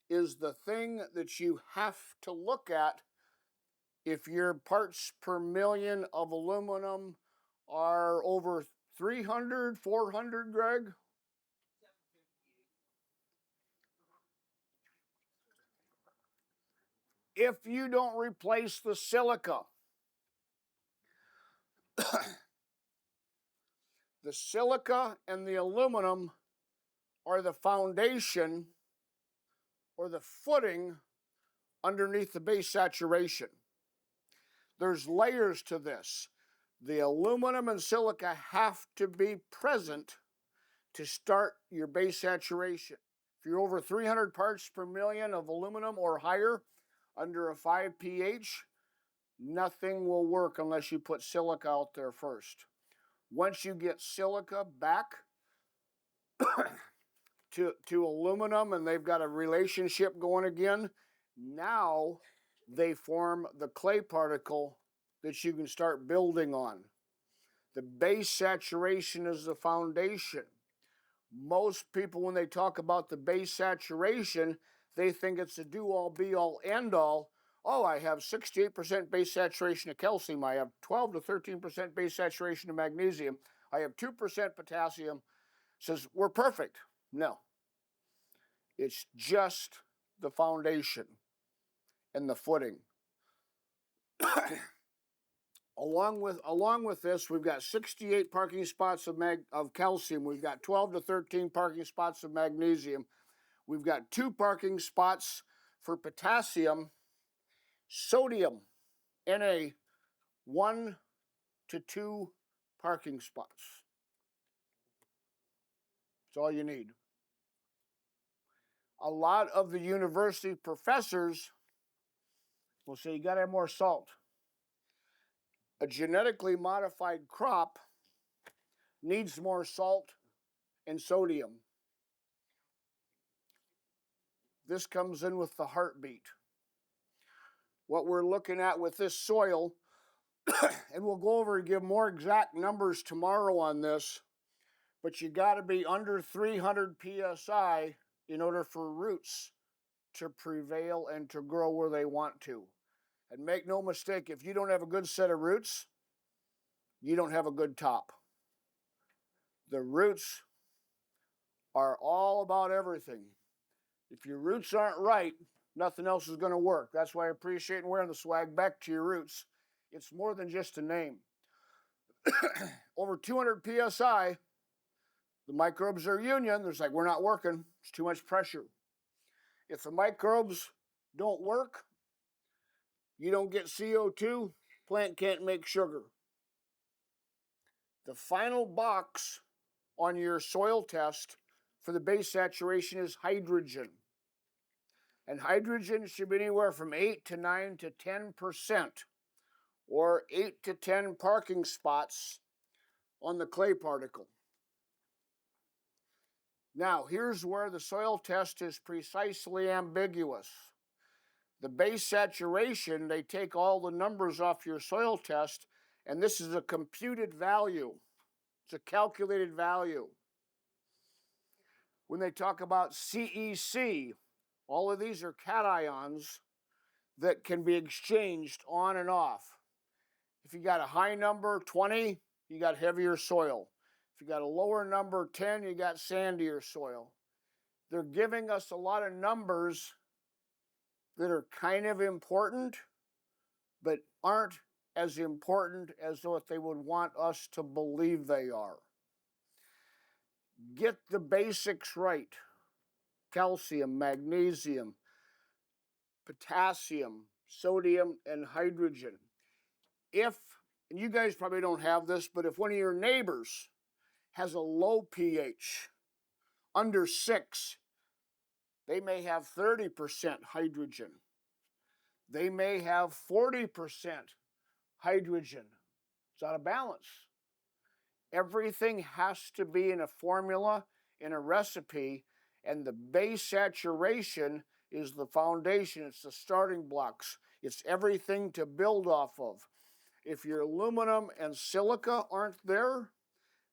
is the thing that you have to look at if your parts per million of aluminum are over 300, 400, Greg? If you don't replace the silica, the silica and the aluminum are the foundation or the footing underneath the base saturation. There's layers to this. The aluminum and silica have to be present to start your base saturation. If you're over 300 parts per million of aluminum or higher, under a 5 pH, nothing will work unless you put silica out there first. Once you get silica back to aluminum and they've got a relationship going again, now they form the clay particle that you can start building on. The base saturation is the foundation. Most people, when they talk about the base saturation, they think it's a do-all, be-all, end-all. Oh, I have 68% base saturation of calcium. I have 12 to 13% base saturation of magnesium. I have 2% potassium. Says, we're perfect. No. It's just the foundation and the footing. Along with this, we've got 68 parking spots of calcium. We've got 12 to 13 parking spots of magnesium. We've got 2 parking spots for potassium, sodium, Na, 1 to 2 parking spots. That's all you need. A lot of the university professors will say you got to have more salt. A genetically modified crop needs more salt and sodium. This comes in with the heartbeat. What we're looking at with this soil, and we'll go over and give more exact numbers tomorrow on this, but you got to be under 300 psi in order for roots to prevail and to grow where they want to. And make no mistake, if you don't have a good set of roots, you don't have a good top. The roots are all about everything. If your roots aren't right, nothing else is going to work. That's why I appreciate wearing the swag. Back to your roots. It's more than just a name. Over 200 psi, the microbes are union. There's like, we're not working. It's too much pressure. If the microbes don't work, you don't get CO2, plant can't make sugar. The final box on your soil test for the base saturation is hydrogen. And hydrogen should be anywhere from 8 to 9 to 10%, or 8 to 10 parking spots on the clay particle. Now, here's where the soil test is precisely ambiguous. The base saturation, they take all the numbers off your soil test, and this is a computed value. It's a calculated value. When they talk about CEC, all of these are cations that can be exchanged on and off. If you got a high number, 20, you got heavier soil. If you got a lower number, 10, you got sandier soil. They're giving us a lot of numbers that are kind of important, but aren't as important as what they would want us to believe they are. Get the basics right. Calcium, magnesium, potassium, sodium, and hydrogen. If, and you guys probably don't have this, but if one of your neighbors has a low pH, under 6, they may have 30% hydrogen. They may have 40% hydrogen. It's out of balance. Everything has to be in a formula, in a recipe, and the base saturation is the foundation. It's the starting blocks. It's everything to build off of. If your aluminum and silica aren't there,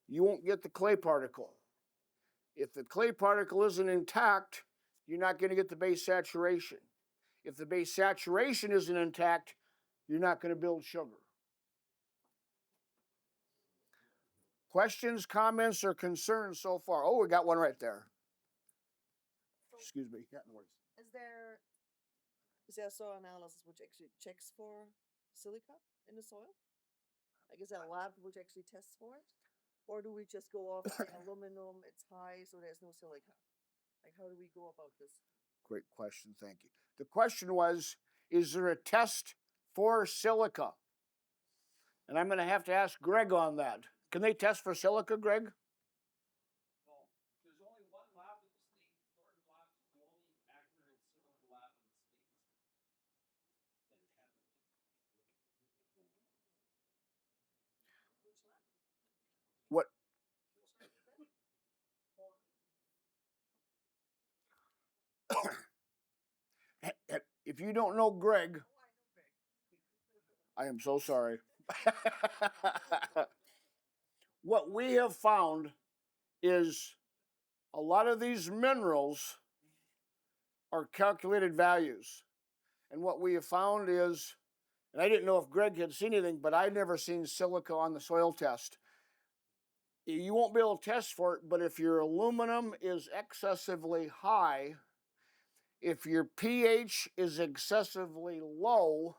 you won't get the clay particle. If the clay particle isn't intact, you're not going to get the base saturation. If the base saturation isn't intact, you're not going to build sugar. Questions, comments, or concerns so far? Oh, we got one right there. Excuse me. Yeah, no worries. Is there a soil analysis which actually checks for silica in the soil? Like, is there a lab which actually tests for it? Or do we just go off saying aluminum, it's high, so there's no silica? Like, how do we go about this? Great question, thank you. The question was, is there a test for silica? And I'm going to have to ask Greg on that. Can they test for silica, Greg? Well, there's only one lab in the state, Thornton Lab is the only accurate silica lab in the state that has it. What? If you don't know Greg, I am so sorry. What we have found is a lot of these minerals are calculated values. And what we have found is, and I didn't know if Greg had seen anything, but I'd never seen silica on the soil test. You won't be able to test for it, but if your aluminum is excessively high, if your pH is excessively low,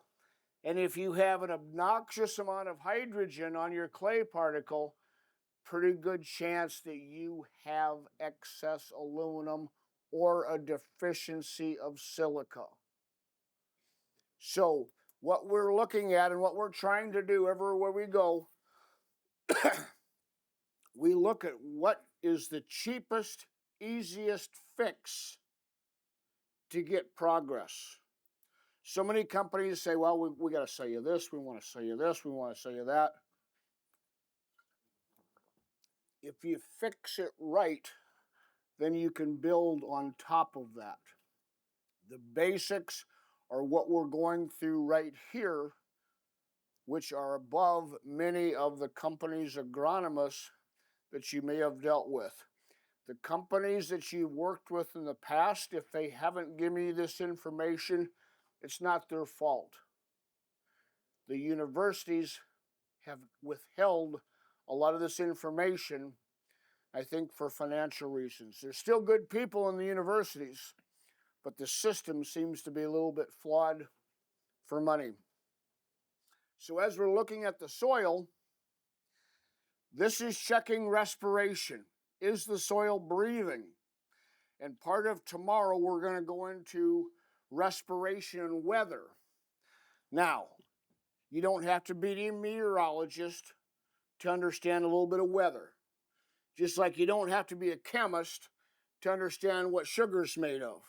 and if you have an obnoxious amount of hydrogen on your clay particle, pretty good chance that you have excess aluminum or a deficiency of silica. So what we're looking at and what we're trying to do everywhere we go, we look at what is the cheapest, easiest fix to get progress. So many companies say, well, we got to sell you this, we want to sell you this, we want to sell you that. If you fix it right, then you can build on top of that. The basics are what we're going through right here, which are above many of the companies' agronomists that you may have dealt with. The companies that you've worked with in the past, if they haven't given you this information, it's not their fault. The universities have withheld a lot of this information, I think, for financial reasons. There's still good people in the universities, but the system seems to be a little bit flawed for money. So as we're looking at the soil, this is checking respiration. Is the soil breathing? And part of tomorrow, we're going to go into respiration and weather. Now, you don't have to be a meteorologist to understand a little bit of weather. Just like you don't have to be a chemist to understand what sugar's made of.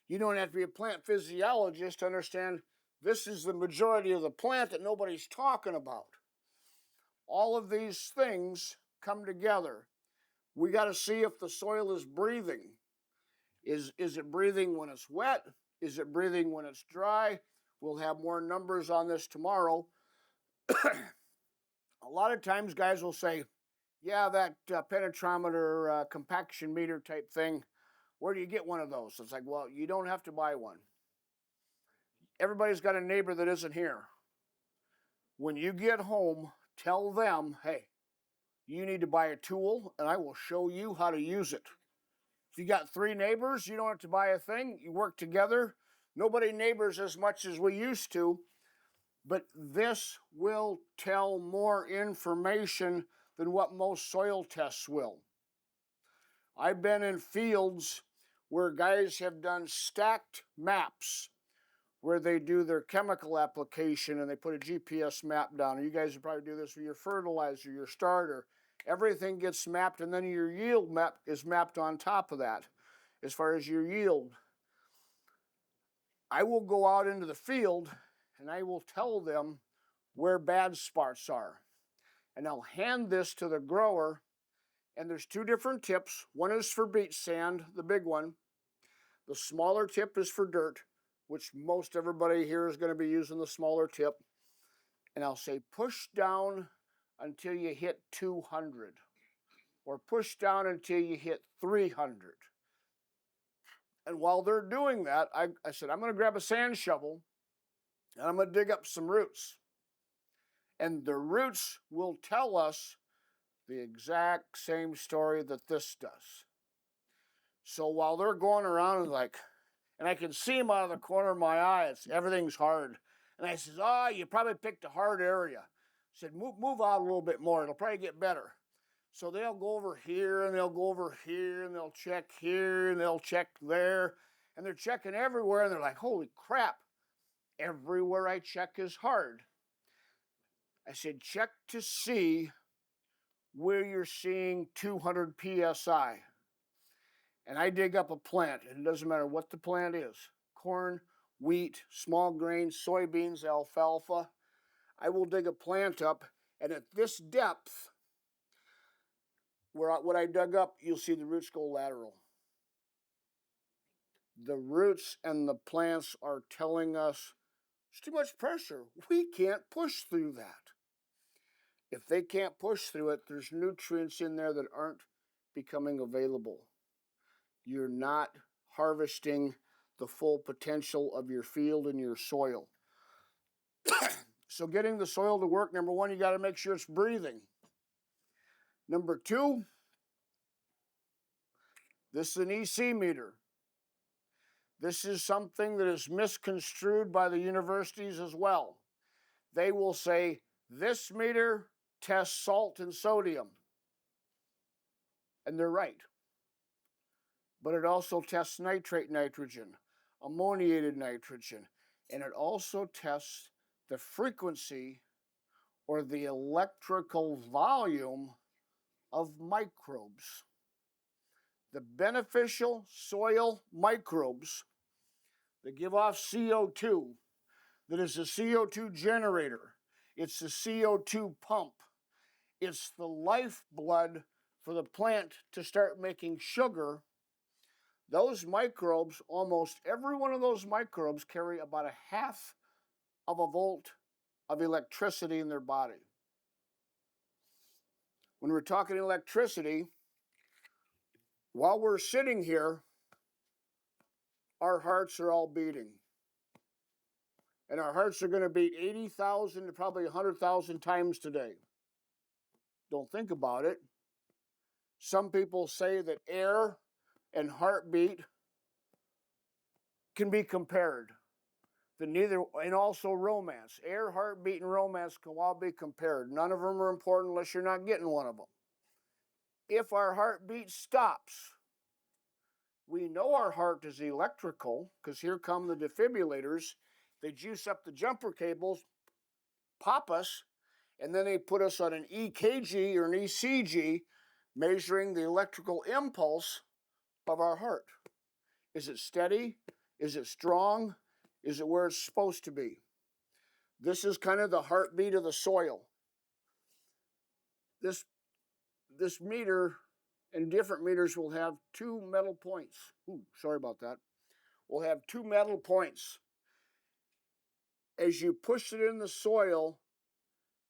You don't have to be a plant physiologist to understand this is the majority of the plant that nobody's talking about. All of these things come together. We got to see if the soil is breathing. Is it breathing when it's wet? Is it breathing when it's dry? We'll have more numbers on this tomorrow. A lot of times guys will say, yeah, that penetrometer compaction meter type thing, where do you get one of those? It's like, well, you don't have to buy one. Everybody's got a neighbor that isn't here. When you get home, tell them, hey, you need to buy a tool and I will show you how to use it. If you got 3 neighbors, you don't have to buy a thing. You work together. Nobody neighbors as much as we used to, but this will tell more information than what most soil tests will. I've been in fields where guys have done stacked maps where they do their chemical application and they put a GPS map down. And you guys would probably do this with your fertilizer, your starter. Everything gets mapped, and then your yield map is mapped on top of that as far as your yield. I will go out into the field and I will tell them where bad spots are. And I'll hand this to the grower, and there's 2 different tips. One is for beach sand, the big one. The smaller tip is for dirt. which most everybody here is going to be using the smaller tip. And I'll say push down until you hit 200, or push down until you hit 300. And while they're doing that, I said, I'm going to grab a sand shovel and I'm going to dig up some roots. And the roots will tell us the exact same story that this does. So while they're going around and I can see them out of the corner of my eye, everything's hard. And I says, you probably picked a hard area. I said, move out a little bit more. It'll probably get better. So they'll go over here and they'll go over here and they'll check here and they'll check there. And they're checking everywhere and they're like, holy crap, everywhere I check is hard. I said, check to see where you're seeing 200 PSI. And I dig up a plant, and it doesn't matter what the plant is, corn, wheat, small grains, soybeans, alfalfa. I will dig a plant up, and at this depth, what I dug up, you'll see the roots go lateral. The roots and the plants are telling us it's too much pressure. We can't push through that. If they can't push through it, there's nutrients in there that aren't becoming available. You're not harvesting the full potential of your field and your soil. So getting the soil to work, number one, you got to make sure it's breathing. Number two, this is an EC meter. This is something that is misconstrued by the universities as well. They will say, this meter tests salt and sodium. And they're right. But it also tests nitrate nitrogen, ammoniated nitrogen, and it also tests the frequency or the electrical volume of microbes. The beneficial soil microbes that give off CO2, that is a CO2 generator, it's a CO2 pump, it's the lifeblood for the plant to start making sugar. Those microbes, almost every one of those microbes carry about 1/2 of a volt of electricity in their body. When we're talking electricity, while we're sitting here, our hearts are all beating. And our hearts are going to beat 80,000 to probably 100,000 times today. Don't think about it. Some people say that air and heartbeat can be compared. And also romance. Air, heartbeat, and romance can all be compared. None of them are important unless you're not getting one of them. If our heartbeat stops, we know our heart is electrical because here come the defibrillators. They juice up the jumper cables, pop us, and then they put us on an EKG or an ECG, measuring the electrical impulse of our heart. Is it steady? Is it strong? Is it where it's supposed to be? This is kind of the heartbeat of the soil. This meter and different meters will have 2 metal points. Ooh, sorry about that. We'll have 2 metal points. As you push it in the soil,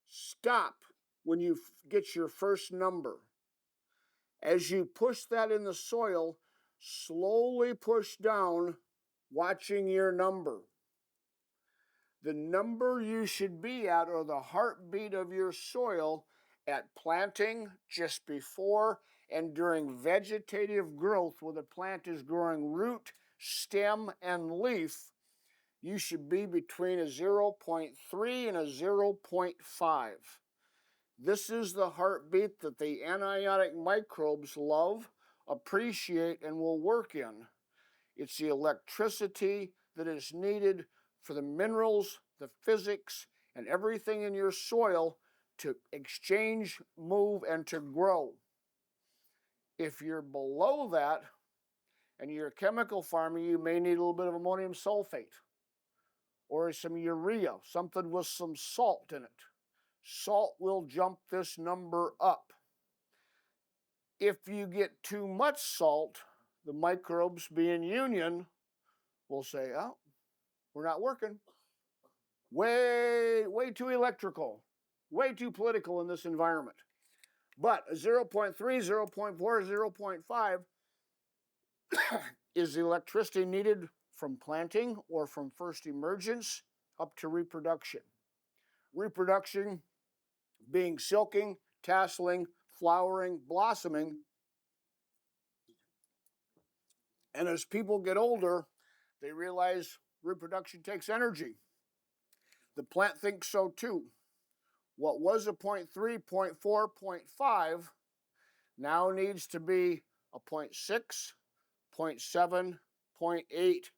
stop when you get your first number. As you push that in the soil, slowly push down, watching your number. The number you should be at, or the heartbeat of your soil, at planting, just before, and during vegetative growth, where the plant is growing root, stem, and leaf, you should be between a 0.3 and a 0.5. This is the heartbeat that the anionic microbes love, appreciate, and will work in. It's the electricity that is needed for the minerals, the physics, and everything in your soil to exchange, move, and to grow. If you're below that, and you're a chemical farmer, you may need a little bit of ammonium sulfate or some urea, something with some salt in it. Salt will jump this number up. If you get too much salt, the microbes, being union, will say, oh, We're not working. Way too electrical, way too political in this environment. But a 0.3, 0.4, 0.5 is the electricity needed from planting or from first emergence up to reproduction. Reproduction being silking, tasseling, flowering, blossoming. And as people get older, they realize reproduction takes energy. The plant thinks so too. What was a 0.3, 0.4, 0.5 now needs to be a 0.6, 0.7, 0.8,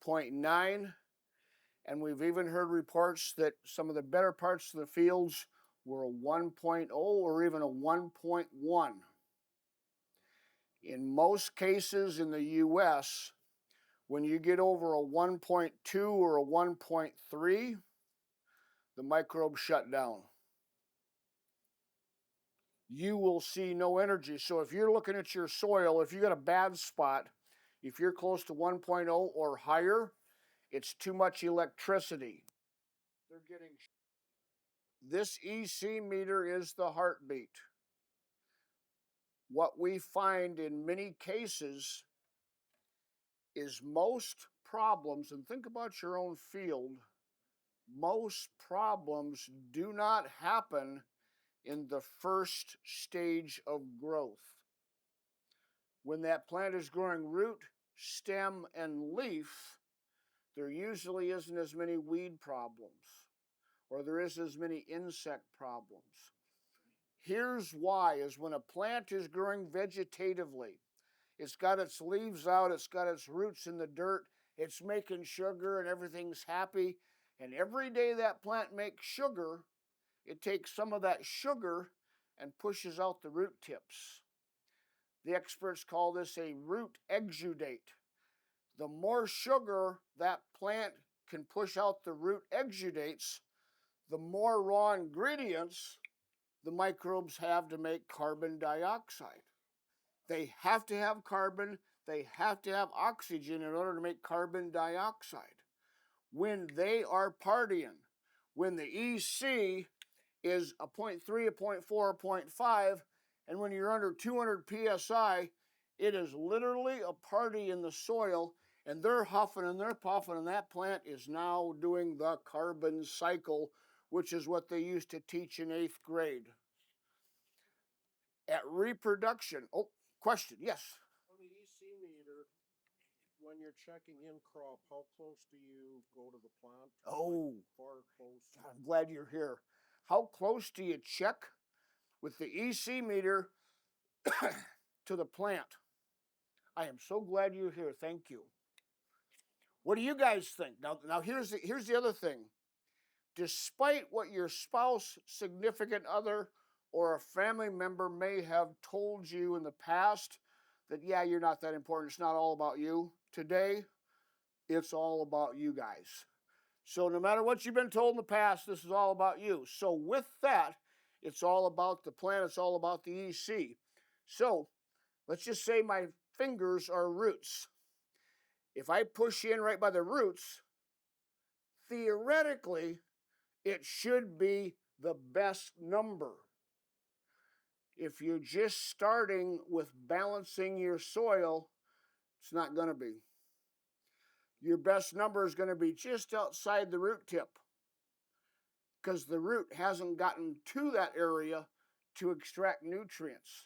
0.9, and we've even heard reports that some of the better parts of the fields were a 1.0 or even a 1.1. In most cases in the US, when you get over a 1.2 or a 1.3, the microbes shut down. You will see no energy. So if you're looking at your soil, if you got a bad spot, if you're close to 1.0 or higher, it's too much electricity. They're getting. This EC meter is the heartbeat. What we find in many cases is most problems, and think about your own field, most problems do not happen in the first stage of growth. When that plant is growing root, stem, and leaf, there usually isn't as many weed problems, or there isn't as many insect problems. Here's why, is when a plant is growing vegetatively, it's got its leaves out, it's got its roots in the dirt, it's making sugar and everything's happy, and every day that plant makes sugar, it takes some of that sugar and pushes out the root tips. The experts call this a root exudate. The more sugar that plant can push out the root exudates, the more raw ingredients the microbes have to make carbon dioxide. They have to have carbon, they have to have oxygen in order to make carbon dioxide. When they are partying, when the EC is a 0.3, a 0.4, a 0.5, and when you're under 200 psi, it is literally a party in the soil, and they're huffing and they're puffing, and that plant is now doing the carbon cycle, which is what they used to teach in 8th grade. At reproduction, question, yes? On the EC meter, when you're checking in crop, how close do you go to the plant? Oh, Far close. God, I'm glad you're here. How close do you check with the EC meter to the plant? I am so glad you're here. Thank you. What do you guys think? Now here's the other thing. Despite what your spouse, significant other, or a family member may have told you in the past that, yeah, you're not that important, it's not all about you, today, it's all about you guys. So no matter what you've been told in the past, this is all about you. So with that, it's all about the plant, it's all about the EC. So let's just say my fingers are roots. If I push in right by the roots, theoretically, it should be the best number. If you're just starting with balancing your soil, it's not going to be. Your best number is going to be just outside the root tip, because the root hasn't gotten to that area to extract nutrients.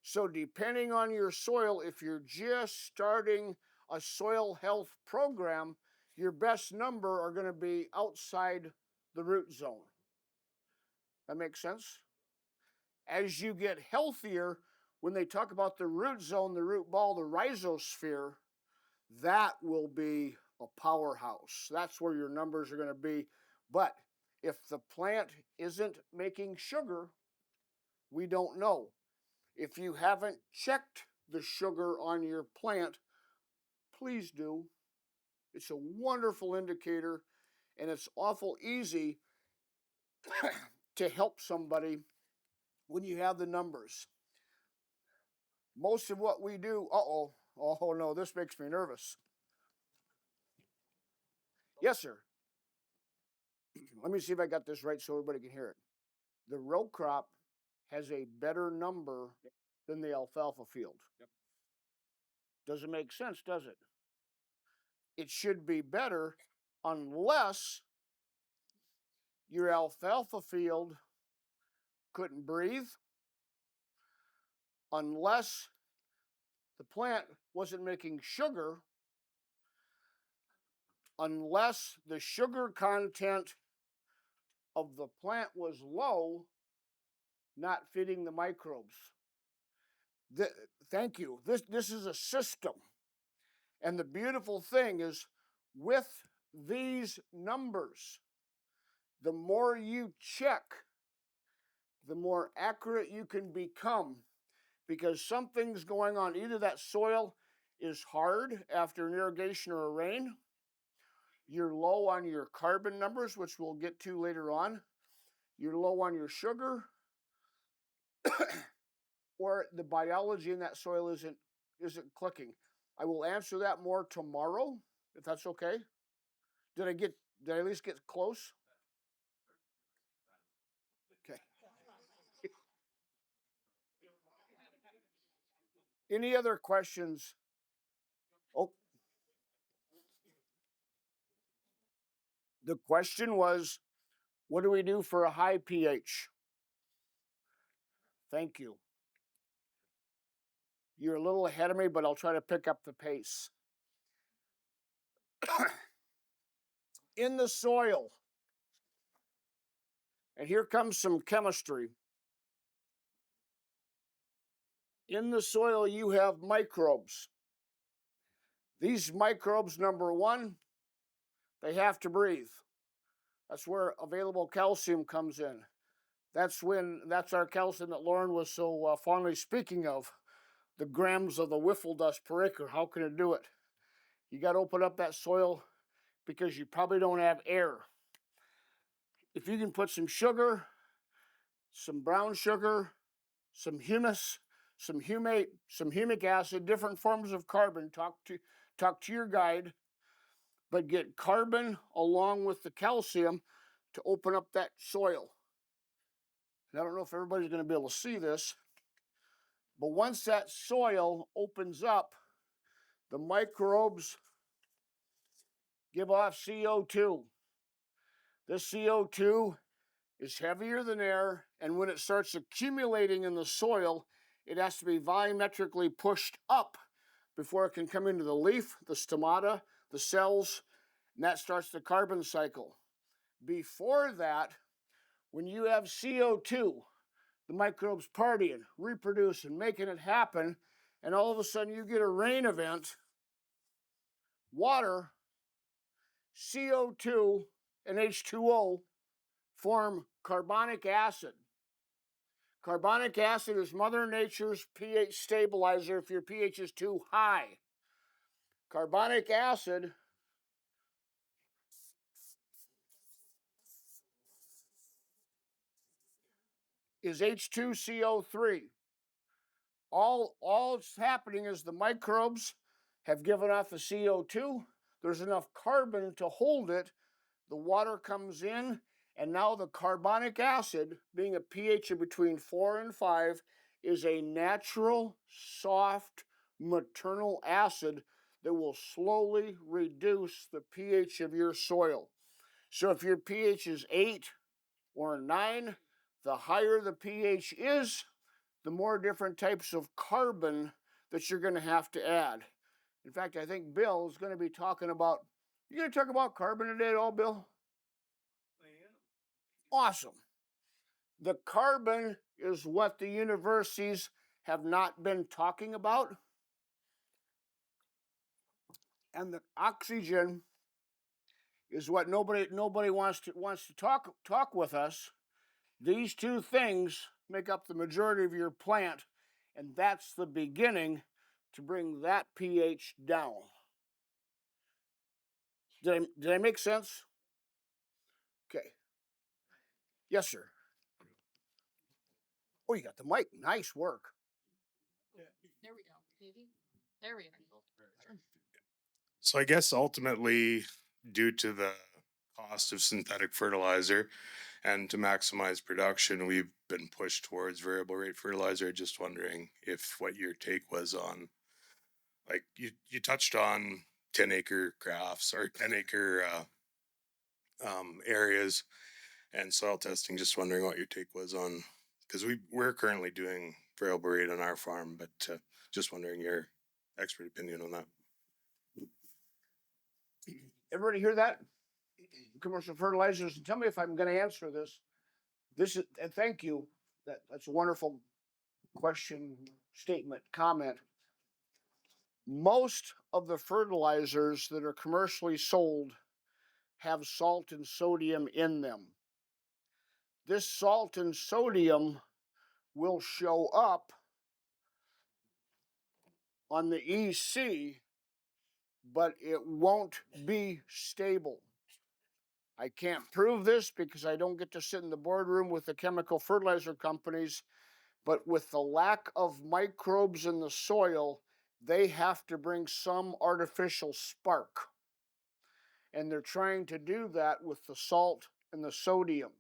So depending on your soil, if you're just starting a soil health program, your best number are going to be outside the root zone. That makes sense? As you get healthier, when they talk about the root zone, the root ball, the rhizosphere, that will be a powerhouse. That's where your numbers are going to be. But if the plant isn't making sugar, we don't know. If you haven't checked the sugar on your plant, please do. It's a wonderful indicator, and it's awful easy to help somebody when you have the numbers. Most of what we do, oh no, this makes me nervous. Yes, sir. Let me see if I got this right so everybody can hear it. The row crop has a better number than the alfalfa field. Yep. Doesn't make sense, does it? It should be better unless your alfalfa field couldn't breathe, unless the plant wasn't making sugar, unless the sugar content of the plant was low, not feeding the microbes. Thank you. This is a system. And the beautiful thing is, with these numbers, the more you check, the more accurate you can become, because something's going on. Either that soil is hard after an irrigation or a rain, you're low on your carbon numbers, which we'll get to later on, you're low on your sugar, or the biology in that soil isn't clicking. I will answer that more tomorrow, if that's okay. Did I at least get close? Okay. Any other questions? Oh, the question was, what do we do for a high pH? Thank you. You're a little ahead of me, but I'll try to pick up the pace. In the soil, and here comes some chemistry. In the soil, you have microbes. These microbes, number one, they have to breathe. That's where available calcium comes in. That's our calcium that Lauren was so fondly speaking of. The grams of the wiffle dust per acre. How can it do it? You got to open up that soil because you probably don't have air. If you can put some sugar, some brown sugar, some humus, some humate, some humic acid, different forms of carbon, talk to your guide, but get carbon along with the calcium to open up that soil. And I don't know if everybody's going to be able to see this, but once that soil opens up, the microbes give off CO2. This CO2 is heavier than air, and when it starts accumulating in the soil, it has to be volumetrically pushed up before it can come into the leaf, the stomata, the cells, and that starts the carbon cycle. Before that, when you have CO2, the microbes partying, reproducing, making it happen, and all of a sudden you get a rain event, water, CO2, and H2O form carbonic acid. Carbonic acid is Mother Nature's pH stabilizer if your pH is too high. Carbonic acid is H2CO3. All that's happening is the microbes have given off the CO2. There's enough carbon to hold it. The water comes in, and now the carbonic acid, being a pH of between 4 and 5, is a natural, soft, maternal acid that will slowly reduce the pH of your soil. So if your pH is 8 or 9, the higher the pH is, the more different types of carbon that you're going to have to add. In fact, I think Bill is going to be talking about, you going to talk about carbon today at all, Bill? Awesome. The carbon is what the universities have not been talking about. And the oxygen is what nobody wants to talk with us. These two things make up the majority of your plant, and that's the beginning to bring that pH down. Did I make sense? Okay. Yes, sir. Oh, you got the mic. Nice work. There we go. Maybe. There we go. So I guess ultimately due to the cost of synthetic fertilizer and to maximize production, we've been pushed towards variable rate fertilizer. Just wondering if what your take was on, like you touched on 10-acre crafts or 10-acre areas and soil testing. Just wondering what your take was on, because we're currently doing variable rate on our farm, but just wondering your expert opinion on that. Everybody hear that? Commercial fertilizers. Tell me if I'm going to answer this. This is, and thank you. That's a wonderful question, statement, comment. Most of the fertilizers that are commercially sold have salt and sodium in them. This salt and sodium will show up on the EC, but it won't be stable. I can't prove this because I don't get to sit in the boardroom with the chemical fertilizer companies, but with the lack of microbes in the soil, they have to bring some artificial spark. And they're trying to do that with the salt and the sodium.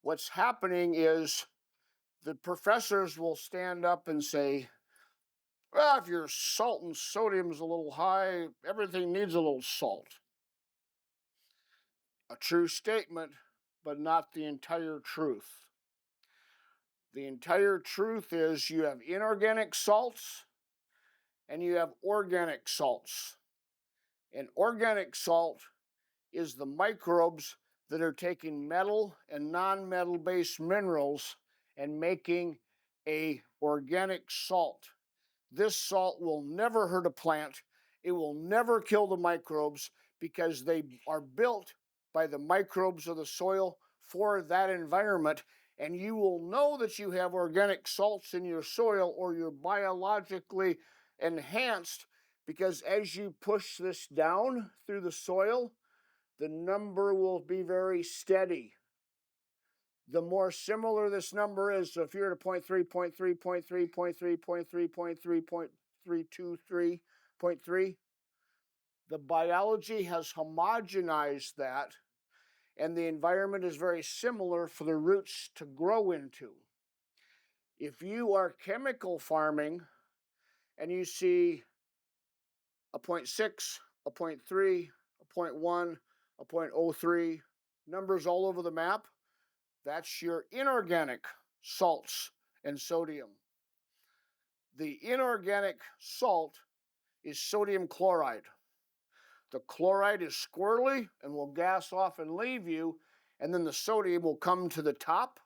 What's happening is the professors will stand up and say, well, if your salt and sodium is a little high, everything needs a little salt. A true statement, but not the entire truth. The entire truth is you have inorganic salts and you have organic salts. And organic salt is the microbes that are taking metal and non-metal based minerals and making a organic salt. This salt will never hurt a plant. It will never kill the microbes because they are built by the microbes of the soil for that environment. And you will know that you have organic salts in your soil or you're biologically enhanced because as you push this down through the soil, the number will be very steady. The more similar this number is, so if you're at a 0.3, 0.3, 0.3, 0.3, 0.3, 0.3, 0.323, 0.3, the biology has homogenized that, and the environment is very similar for the roots to grow into. If you are chemical farming and you see a 0.6, a 0.3, a 0.1, a 0.03, numbers all over the map, that's your inorganic salts and sodium. The inorganic salt is sodium chloride. The chloride is squirrely and will gas off and leave you, and then the sodium will come to the top.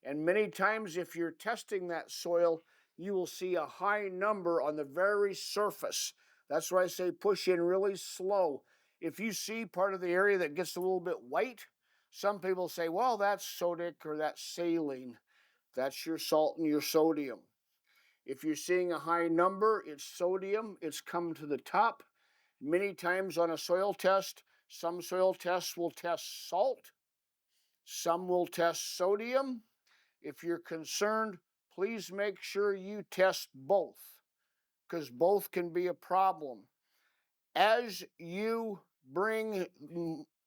And many times, if you're testing that soil, you will see a high number on the very surface. That's why I say push in really slow. If you see part of the area that gets a little bit white, some people say, well, that's sodic or that's saline. That's your salt and your sodium. If you're seeing a high number, it's sodium. It's come to the top. Many times on a soil test, some soil tests will test salt. Some will test sodium. If you're concerned, please make sure you test both, because both can be a problem. As you bring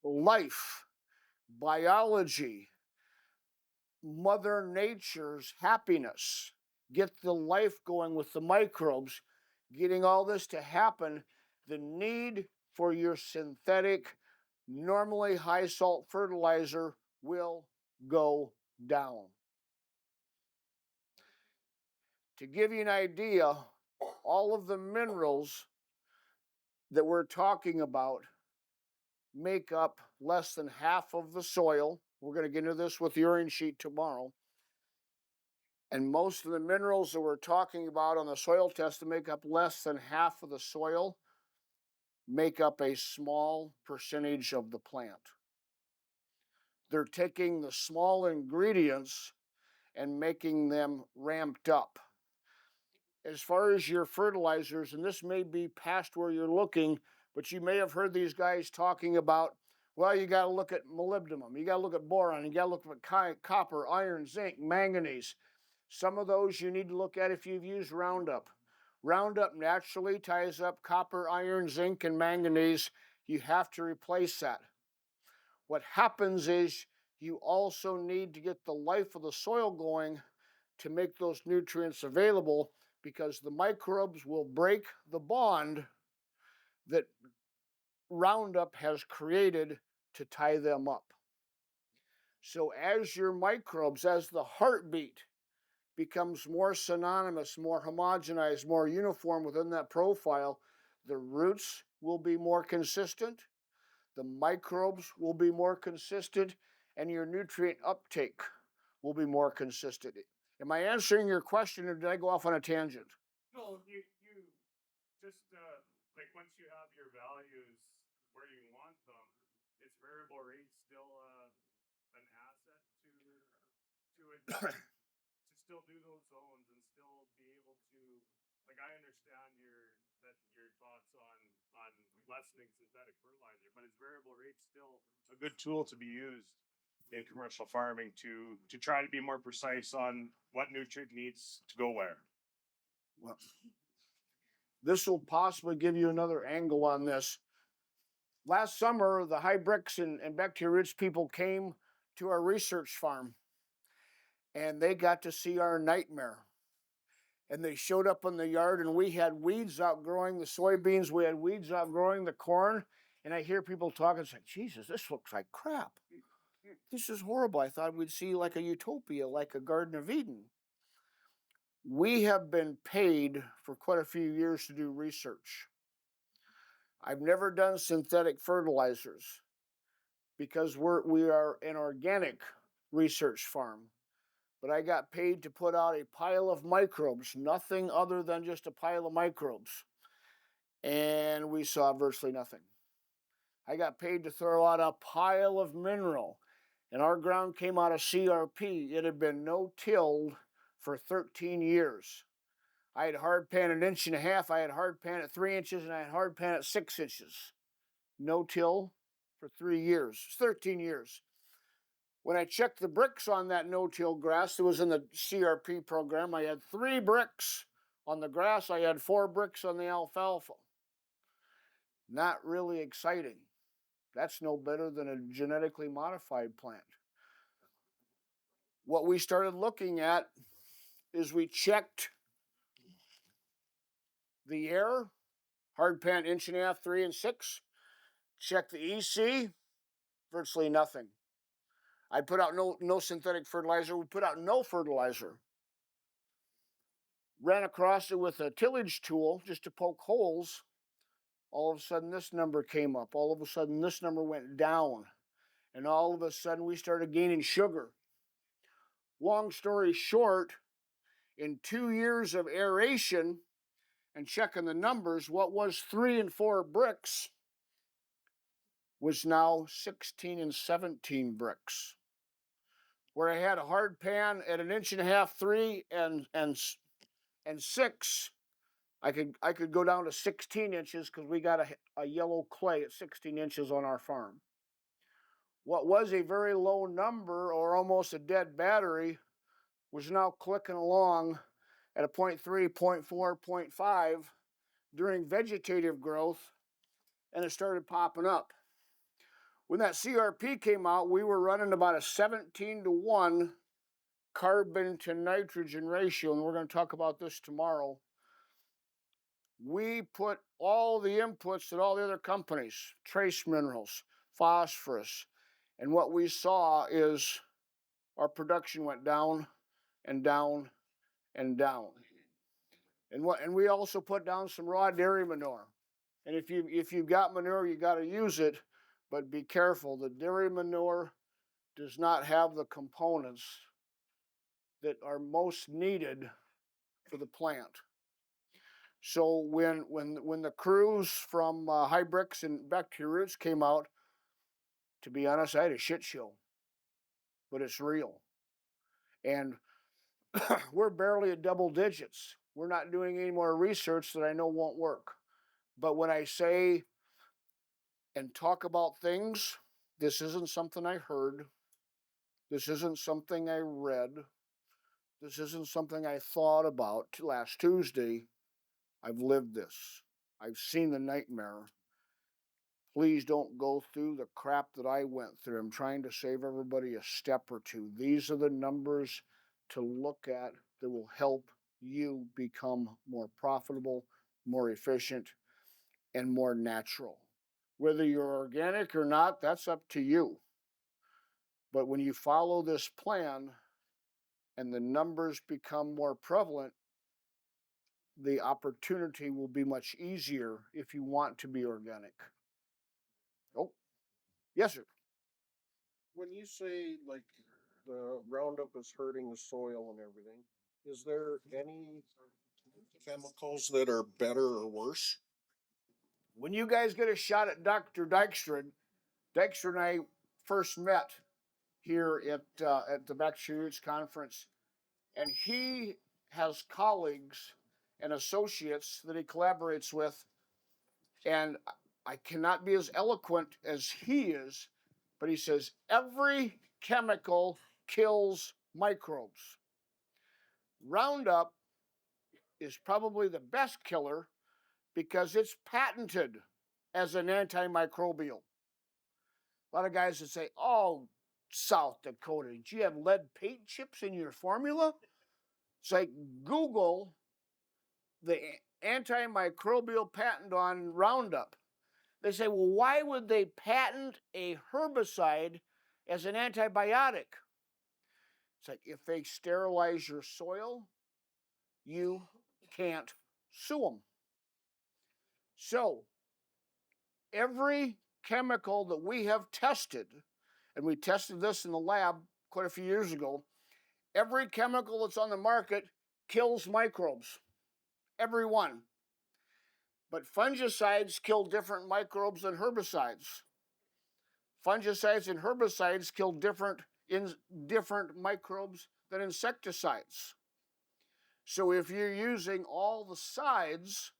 life, biology, Mother Nature's happiness, get the life going with the microbes, getting all this to happen, the need for your synthetic, normally high salt fertilizer will go down. To give you an idea, all of the minerals that we're talking about make up less than half of the soil. We're going to get into this with the urine sheet tomorrow. And most of the minerals that we're talking about on the soil test to make up less than half of the soil make up a small percentage of the plant. They're taking the small ingredients and making them ramped up. As far as your fertilizers, and this may be past where you're looking, but you may have heard these guys talking about, well, you got to look at molybdenum, you got to look at boron, you got to look at copper, iron, zinc, manganese. Some of those you need to look at if you've used Roundup. Roundup naturally ties up copper, iron, zinc, and manganese. you have to replace that. What happens is you also need to get the life of the soil going to make those nutrients available, because the microbes will break the bond that Roundup has created to tie them up. So as your microbes, as the heartbeat becomes more synonymous, more homogenized, more uniform within that profile, the roots will be more consistent, the microbes will be more consistent, and your nutrient uptake will be more consistent. Am I answering your question, or did I go off on a tangent? No, you just like once you have your values where you want them, is variable rate still an asset to to still do those zones and still be able to, like, I understand your thoughts on lessening synthetic fertilizer, but is variable rate still a good tool to be used in commercial farming to try to be more precise on what nutrient needs to go where? Well, this will possibly give you another angle on this. Last summer, the Hybrix and bacteria-rich people came to our research farm, and they got to see our nightmare. And they showed up in the yard, and we had weeds outgrowing the soybeans, we had weeds outgrowing the corn, and I hear people talking, saying, Jesus, this looks like crap. This is horrible. I thought we'd see like a utopia, like a Garden of Eden. We have been paid for quite a few years to do research. I've never done synthetic fertilizers because we are an organic research farm. But I got paid to put out a pile of microbes, nothing other than just a pile of microbes. And we saw virtually nothing. I got paid to throw out a pile of mineral, and our ground came out of CRP. It had been no-tilled for 13 years. I had hard pan 1.5 inches, I had hard pan at 3 inches, and I had hard pan at 6 inches. No-till for 3 years, 13 years. When I checked the bricks on that no-till grass that was in the CRP program, I had 3 bricks on the grass, I had 4 bricks on the alfalfa. Not really exciting. That's no better than a genetically modified plant. What we started looking at is we checked the air, hard pan 1.5 inches, 3 and 6, checked the EC, virtually nothing. I put out no synthetic fertilizer, we put out no fertilizer. Ran across it with a tillage tool just to poke holes. All of a sudden this number came up. All of a sudden this number went down. And all of a sudden we started gaining sugar. Long story short, in 2 years of aeration and checking the numbers, what was 3 and 4 bricks was now 16 and 17 bricks. Where I had a hard pan at 1.5 inches, 3 and 6, I could go down to 16 inches because we got a yellow clay at 16 inches on our farm. What was a very low number or almost a dead battery was now clicking along at a 0.3, 0.4, 0.5 during vegetative growth, and it started popping up. When that CRP came out, we were running about a 17-to-1 carbon to nitrogen ratio, and we're going to talk about this tomorrow. We put all the inputs that all the other companies, trace minerals, phosphorus, and what we saw is our production went down and down and down. And we also put down some raw dairy manure. And if you've got manure, you got to use it, but be careful. The dairy manure does not have the components that are most needed for the plant. So when the crews from Hybrix and bacteria came out, to be honest, I had a shit show, but it's real. And we're barely at double digits. We're not doing any more research that I know won't work. But when I say and talk about things, this isn't something I heard. This isn't something I read. This isn't something I thought about last Tuesday. I've lived this. I've seen the nightmare. please don't go through the crap that I went through. I'm trying to save everybody a step or two. These are the numbers to look at that will help you become more profitable, more efficient, and more natural. Whether you're organic or not, that's up to you. But when you follow this plan and the numbers become more prevalent, the opportunity will be much easier if you want to be organic. Oh, yes, sir. When you say like the Roundup is hurting the soil and everything, is there any chemicals that are better or worse? When you guys get a shot at Dr. Dykstra, Dykstra and I first met here at the Bacteria Roots Conference, and he has colleagues and associates that he collaborates with, and I cannot be as eloquent as he is, but he says every chemical kills microbes. Roundup is probably the best killer because it's patented as an antimicrobial. A lot of guys would say, "Oh, South Dakota, did you have lead paint chips in your formula?" It's like Google the antimicrobial patent on Roundup. They say, "Well, why would they patent a herbicide as an antibiotic?" It's like, if they sterilize your soil, you can't sue them. So, every chemical that we have tested, and we tested this in the lab quite a few years ago, every chemical that's on the market kills microbes. Every one. But fungicides kill different microbes than herbicides. Fungicides and herbicides kill different microbes than insecticides. So if you're using all the sides,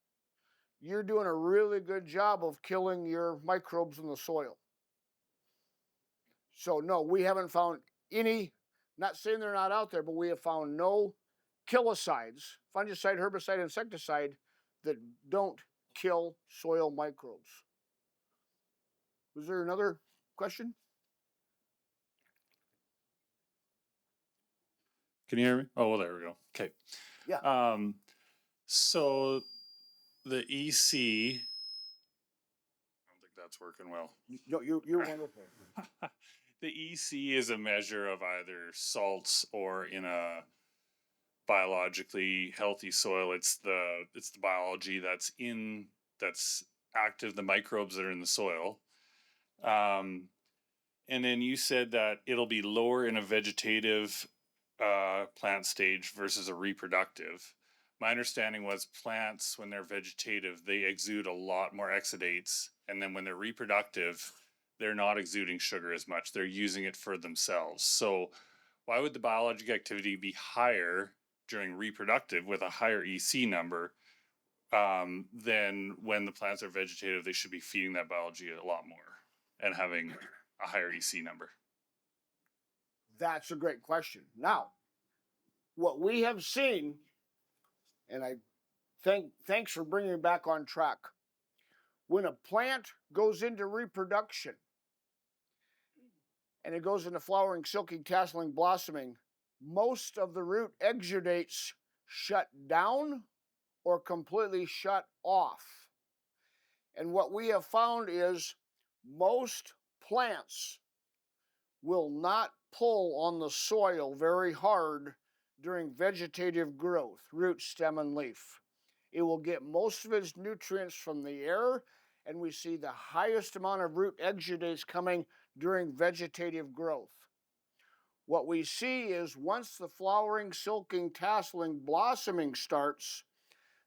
you're doing a really good job of killing your microbes in the soil. So no, we haven't found any, not saying they're not out there, but we have found no killicides, fungicide, herbicide, insecticide, that don't kill soil microbes. Was there another question? Can you hear me? Oh, well, there we go. Okay. Yeah. So the EC, I don't think that's working well. No, you're wonderful. The EC is a measure of either salts or in a biologically healthy soil. It's the biology that's active, the microbes that are in the soil. And then you said that it'll be lower in a vegetative plant stage versus a reproductive. My understanding was plants, when they're vegetative, they exude a lot more exudates. And then when they're reproductive, they're not exuding sugar as much. They're using it for themselves. So why would the biologic activity be higher during reproductive with a higher EC number than when the plants are vegetative? They should be feeding that biology a lot more and having a higher EC number. That's a great question. Now, what we have seen, and I thanks for bringing me back on track. When a plant goes into reproduction and it goes into flowering, silking, tasseling, blossoming, most of the root exudates shut down or completely shut off. And what we have found is most plants will not pull on the soil very hard during vegetative growth, root, stem, and leaf. It will get most of its nutrients from the air, and we see the highest amount of root exudates coming during vegetative growth. What we see is once the flowering, silking, tasseling, blossoming starts,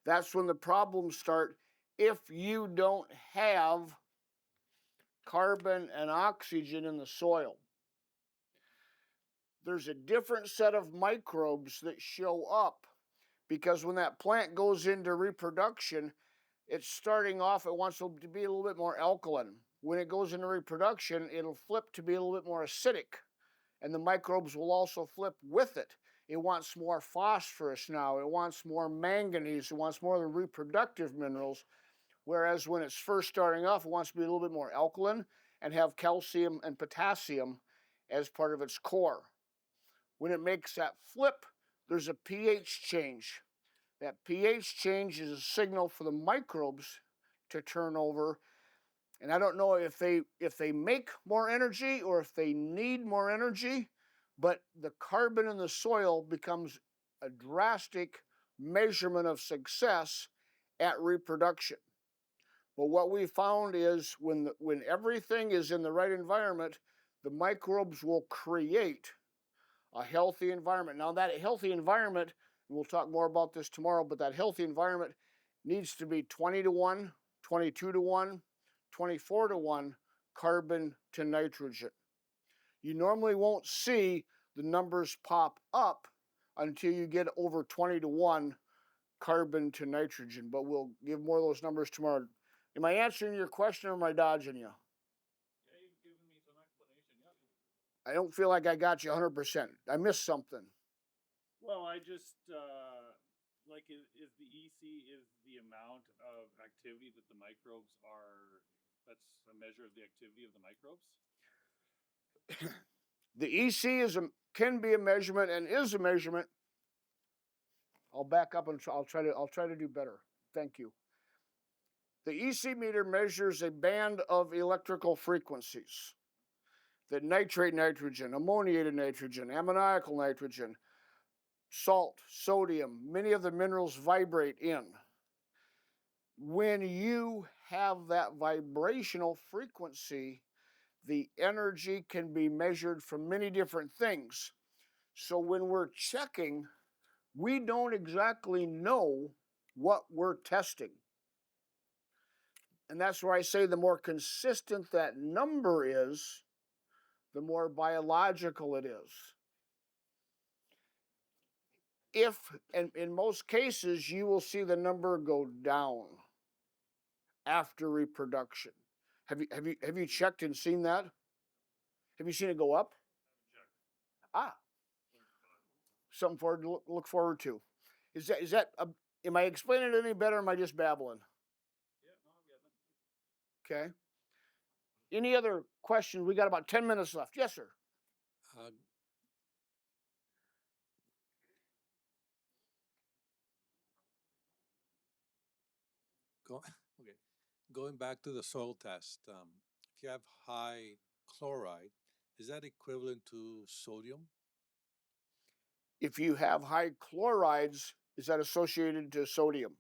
that's when the problems start if you don't have carbon and oxygen in the soil. There's a different set of microbes that show up because when that plant goes into reproduction, it's starting off, it wants to be a little bit more alkaline. When it goes into reproduction, it'll flip to be a little bit more acidic, and the microbes will also flip with it. It wants more phosphorus now, it wants more manganese, it wants more of the reproductive minerals. Whereas when it's first starting off, it wants to be a little bit more alkaline and have calcium and potassium as part of its core. When it makes that flip, there's a pH change. That pH change is a signal for the microbes to turn over. And I don't know if they make more energy or if they need more energy, but the carbon in the soil becomes a drastic measurement of success at reproduction. But what we found is when everything is in the right environment, the microbes will create a healthy environment. Now that healthy environment, and we'll talk more about this tomorrow, but that healthy environment needs to be 20 to 1, 22 to 1, 24 to 1 carbon to nitrogen. You normally won't see the numbers pop up until you get over 20 to 1 carbon to nitrogen, but we'll give more of those numbers tomorrow. Am I answering your question or am I dodging you? Yeah, you've given me some explanation. Yeah. I don't feel like I got you 100%. I missed something. Well, I just like is the EC is the amount of activity that the microbes are. That's a measure of the activity of the microbes. The EC can be a measurement and is a measurement. I'll back up and I'll try to do better. Thank you. The EC meter measures a band of electrical frequencies that nitrate nitrogen, ammoniated nitrogen, ammoniacal nitrogen, salt, sodium, many of the minerals vibrate in. When you have that vibrational frequency, the energy can be measured from many different things. So when we're checking, we don't exactly know what we're testing. And that's where I say the more consistent that number is, the more biological it is. If, and in most cases, you will see the number go down after reproduction. Have you checked and seen that? Have you seen it go up? Ah, something to look forward to. Is that am I explaining it any better or am I just babbling? Yeah, no, I'm getting it. Okay. Any other questions? We got about 10 minutes left. Yes, sir. Uh, okay. Going back to the soil test, if you have high chloride, is that equivalent to sodium? If you have high chlorides, is that associated to sodium?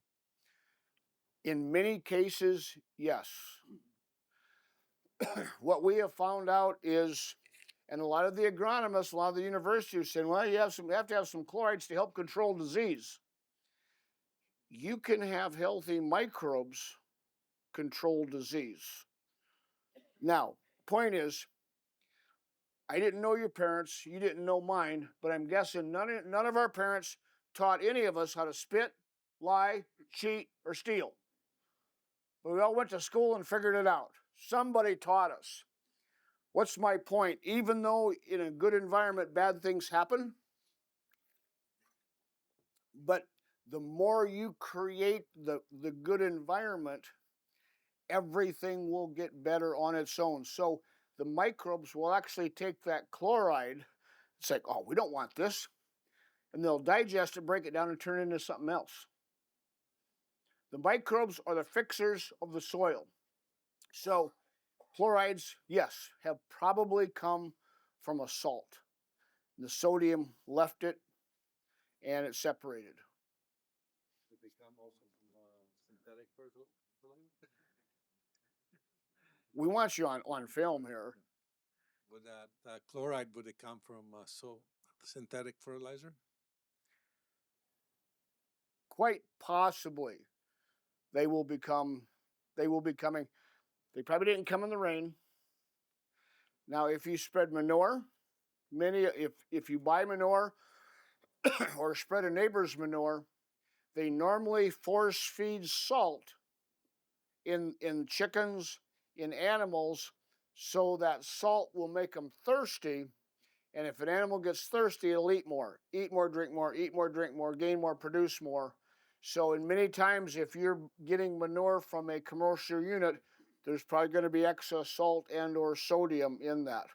In many cases, yes. What we have found out is, and a lot of the agronomists, a lot of the universities saying, well, you have to have some chlorides to help control disease. You can have healthy microbes control disease. Now, point is, I didn't know your parents, you didn't know mine, but I'm guessing none of our parents taught any of us how to spit, lie, cheat, or steal. But we all went to school and figured it out. Somebody taught us. What's my point? Even though in a good environment bad things happen, but the more you create the good environment, everything will get better on its own. So the microbes will actually take that chloride. It's like, oh, we don't want this. And they'll digest it, break it down, and turn it into something else. The microbes are the fixers of the soil. So chlorides, yes, have probably come from a salt. The sodium left it, and it separated. Would they come also from synthetic fertilizer? We want you on film here. Would that chloride, would it come from synthetic fertilizer? Quite possibly, they will be coming. They probably didn't come in the rain. Now, if you spread manure, if you buy manure or spread a neighbor's manure, they normally force feed salt in chickens, in animals, so that salt will make them thirsty. And if an animal gets thirsty, it'll eat more, drink more, eat more, drink more, gain more, produce more. So, in many times, if you're getting manure from a commercial unit, there's probably going to be excess salt and/or sodium in that.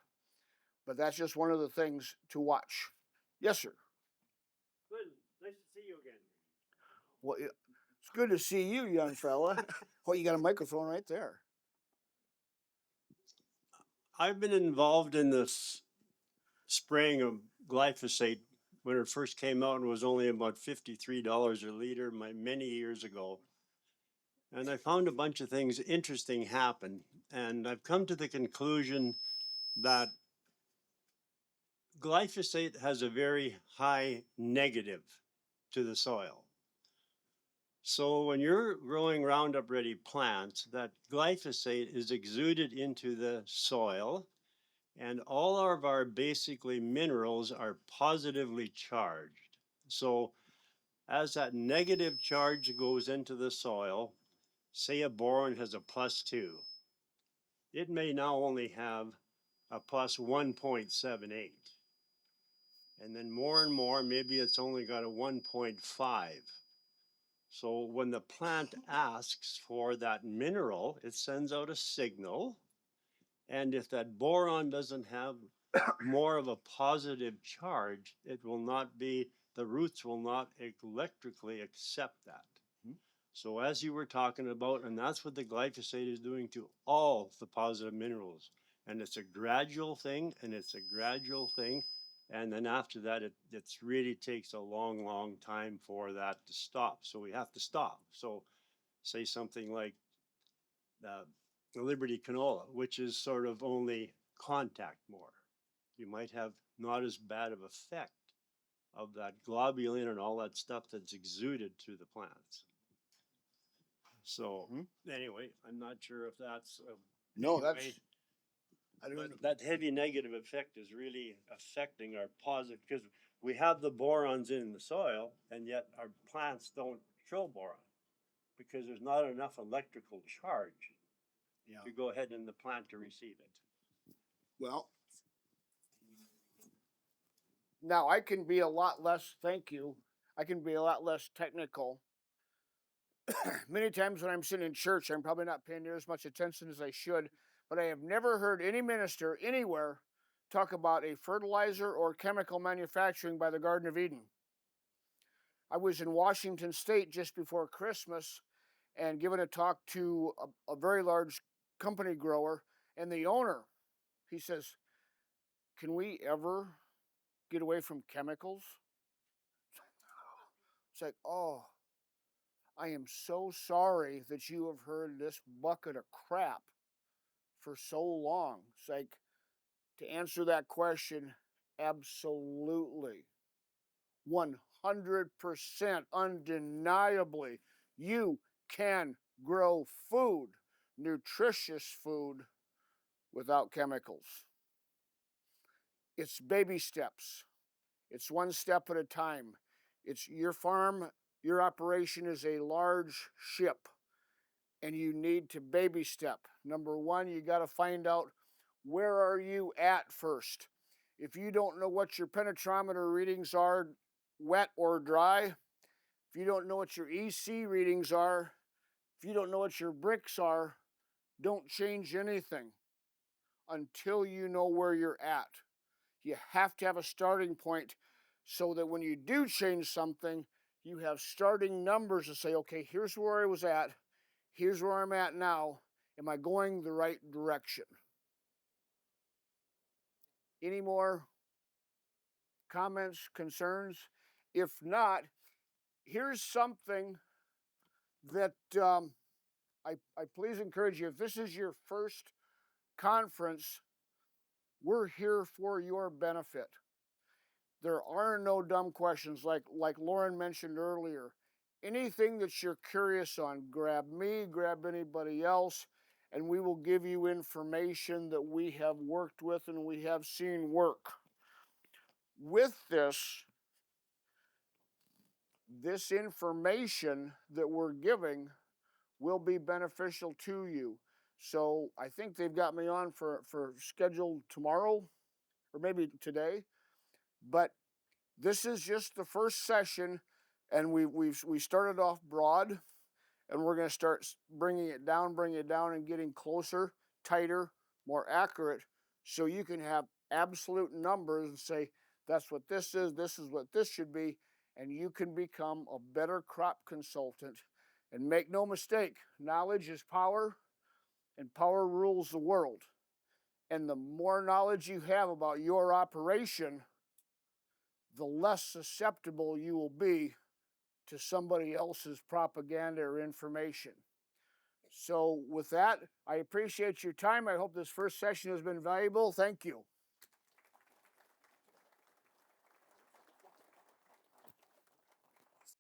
But that's just one of the things to watch. Yes, sir. Good. Nice to see you again. Well, it's good to see you, young fella. Oh, you got a microphone right there. I've been involved in this spraying of glyphosate when it first came out and was only about $53 a liter many years ago. And I found a bunch of things interesting happen. And I've come to the conclusion that glyphosate has a very high negative to the soil. So when you're growing Roundup Ready plants, that glyphosate is exuded into the soil, and all of our basically minerals are positively charged. So as that negative charge goes into the soil, say a boron has a +2, it may now only have a plus 1.78. And then more and more, maybe it's only got a 1.5. So when the plant asks for that mineral, it sends out a signal. And if that boron doesn't have more of a positive charge, it will not be, the roots will not electrically accept that. So as you were talking about, and that's what the glyphosate is doing to all the positive minerals. And it's a gradual thing, and it's a gradual thing. And then after that, it really takes a long, long time for that to stop. So we have to stop. So say something like the Liberty canola, which is sort of only contact more. You might have not as bad of effect of that globulin and all that stuff that's exuded to the plants. So anyway, I'm not sure if that's No, anyway, that's. I don't know. that heavy negative effect is really affecting our positive, because we have the borons in the soil, and yet our plants don't show boron because there's not enough electrical charge to go ahead in the plant to receive it. Well, now I can be a lot less, thank you, I can be a lot less technical. Many times when I'm sitting in church, I'm probably not paying near as much attention as I should, but I have never heard any minister anywhere talk about a fertilizer or chemical manufacturing by the Garden of Eden. I was in Washington State just before Christmas and giving a talk to a very large company grower, and the owner, he says, "Can we ever get away from chemicals?" It's like, oh, I am so sorry that you have heard this bucket of crap for so long. It's like, to answer that question, absolutely. 100% undeniably, you can grow food, nutritious food, without chemicals. It's baby steps. It's one step at a time. It's your farm, your operation is a large ship, and you need to baby step. Number one, you got to find out, where are you at first. If you don't know what your penetrometer readings are, wet or dry, if you don't know what your EC readings are, if you don't know what your bricks are, don't change anything until you know where you're at. You have to have a starting point so that when you do change something, you have starting numbers to say, okay, here's where I was at, here's where I'm at now. Am I going the right direction? Any more comments, concerns? If not, here's something that I please encourage you. If this is your first conference, we're here for your benefit. There are no dumb questions, like Lauren mentioned earlier. Anything that you're curious on, grab me, grab anybody else, and we will give you information that we have worked with and we have seen work. With this information that we're giving will be beneficial to you. So I think they've got me on for scheduled tomorrow or maybe today, but this is just the first session And we started off broad, and we're going to start bringing it down, and getting closer, tighter, more accurate, so you can have absolute numbers and say, that's what this is what this should be, and you can become a better crop consultant. And make no mistake, knowledge is power, and power rules the world. And the more knowledge you have about your operation, the less susceptible you will be to somebody else's propaganda or information. So with that, I appreciate your time. I hope this first session has been valuable. Thank you.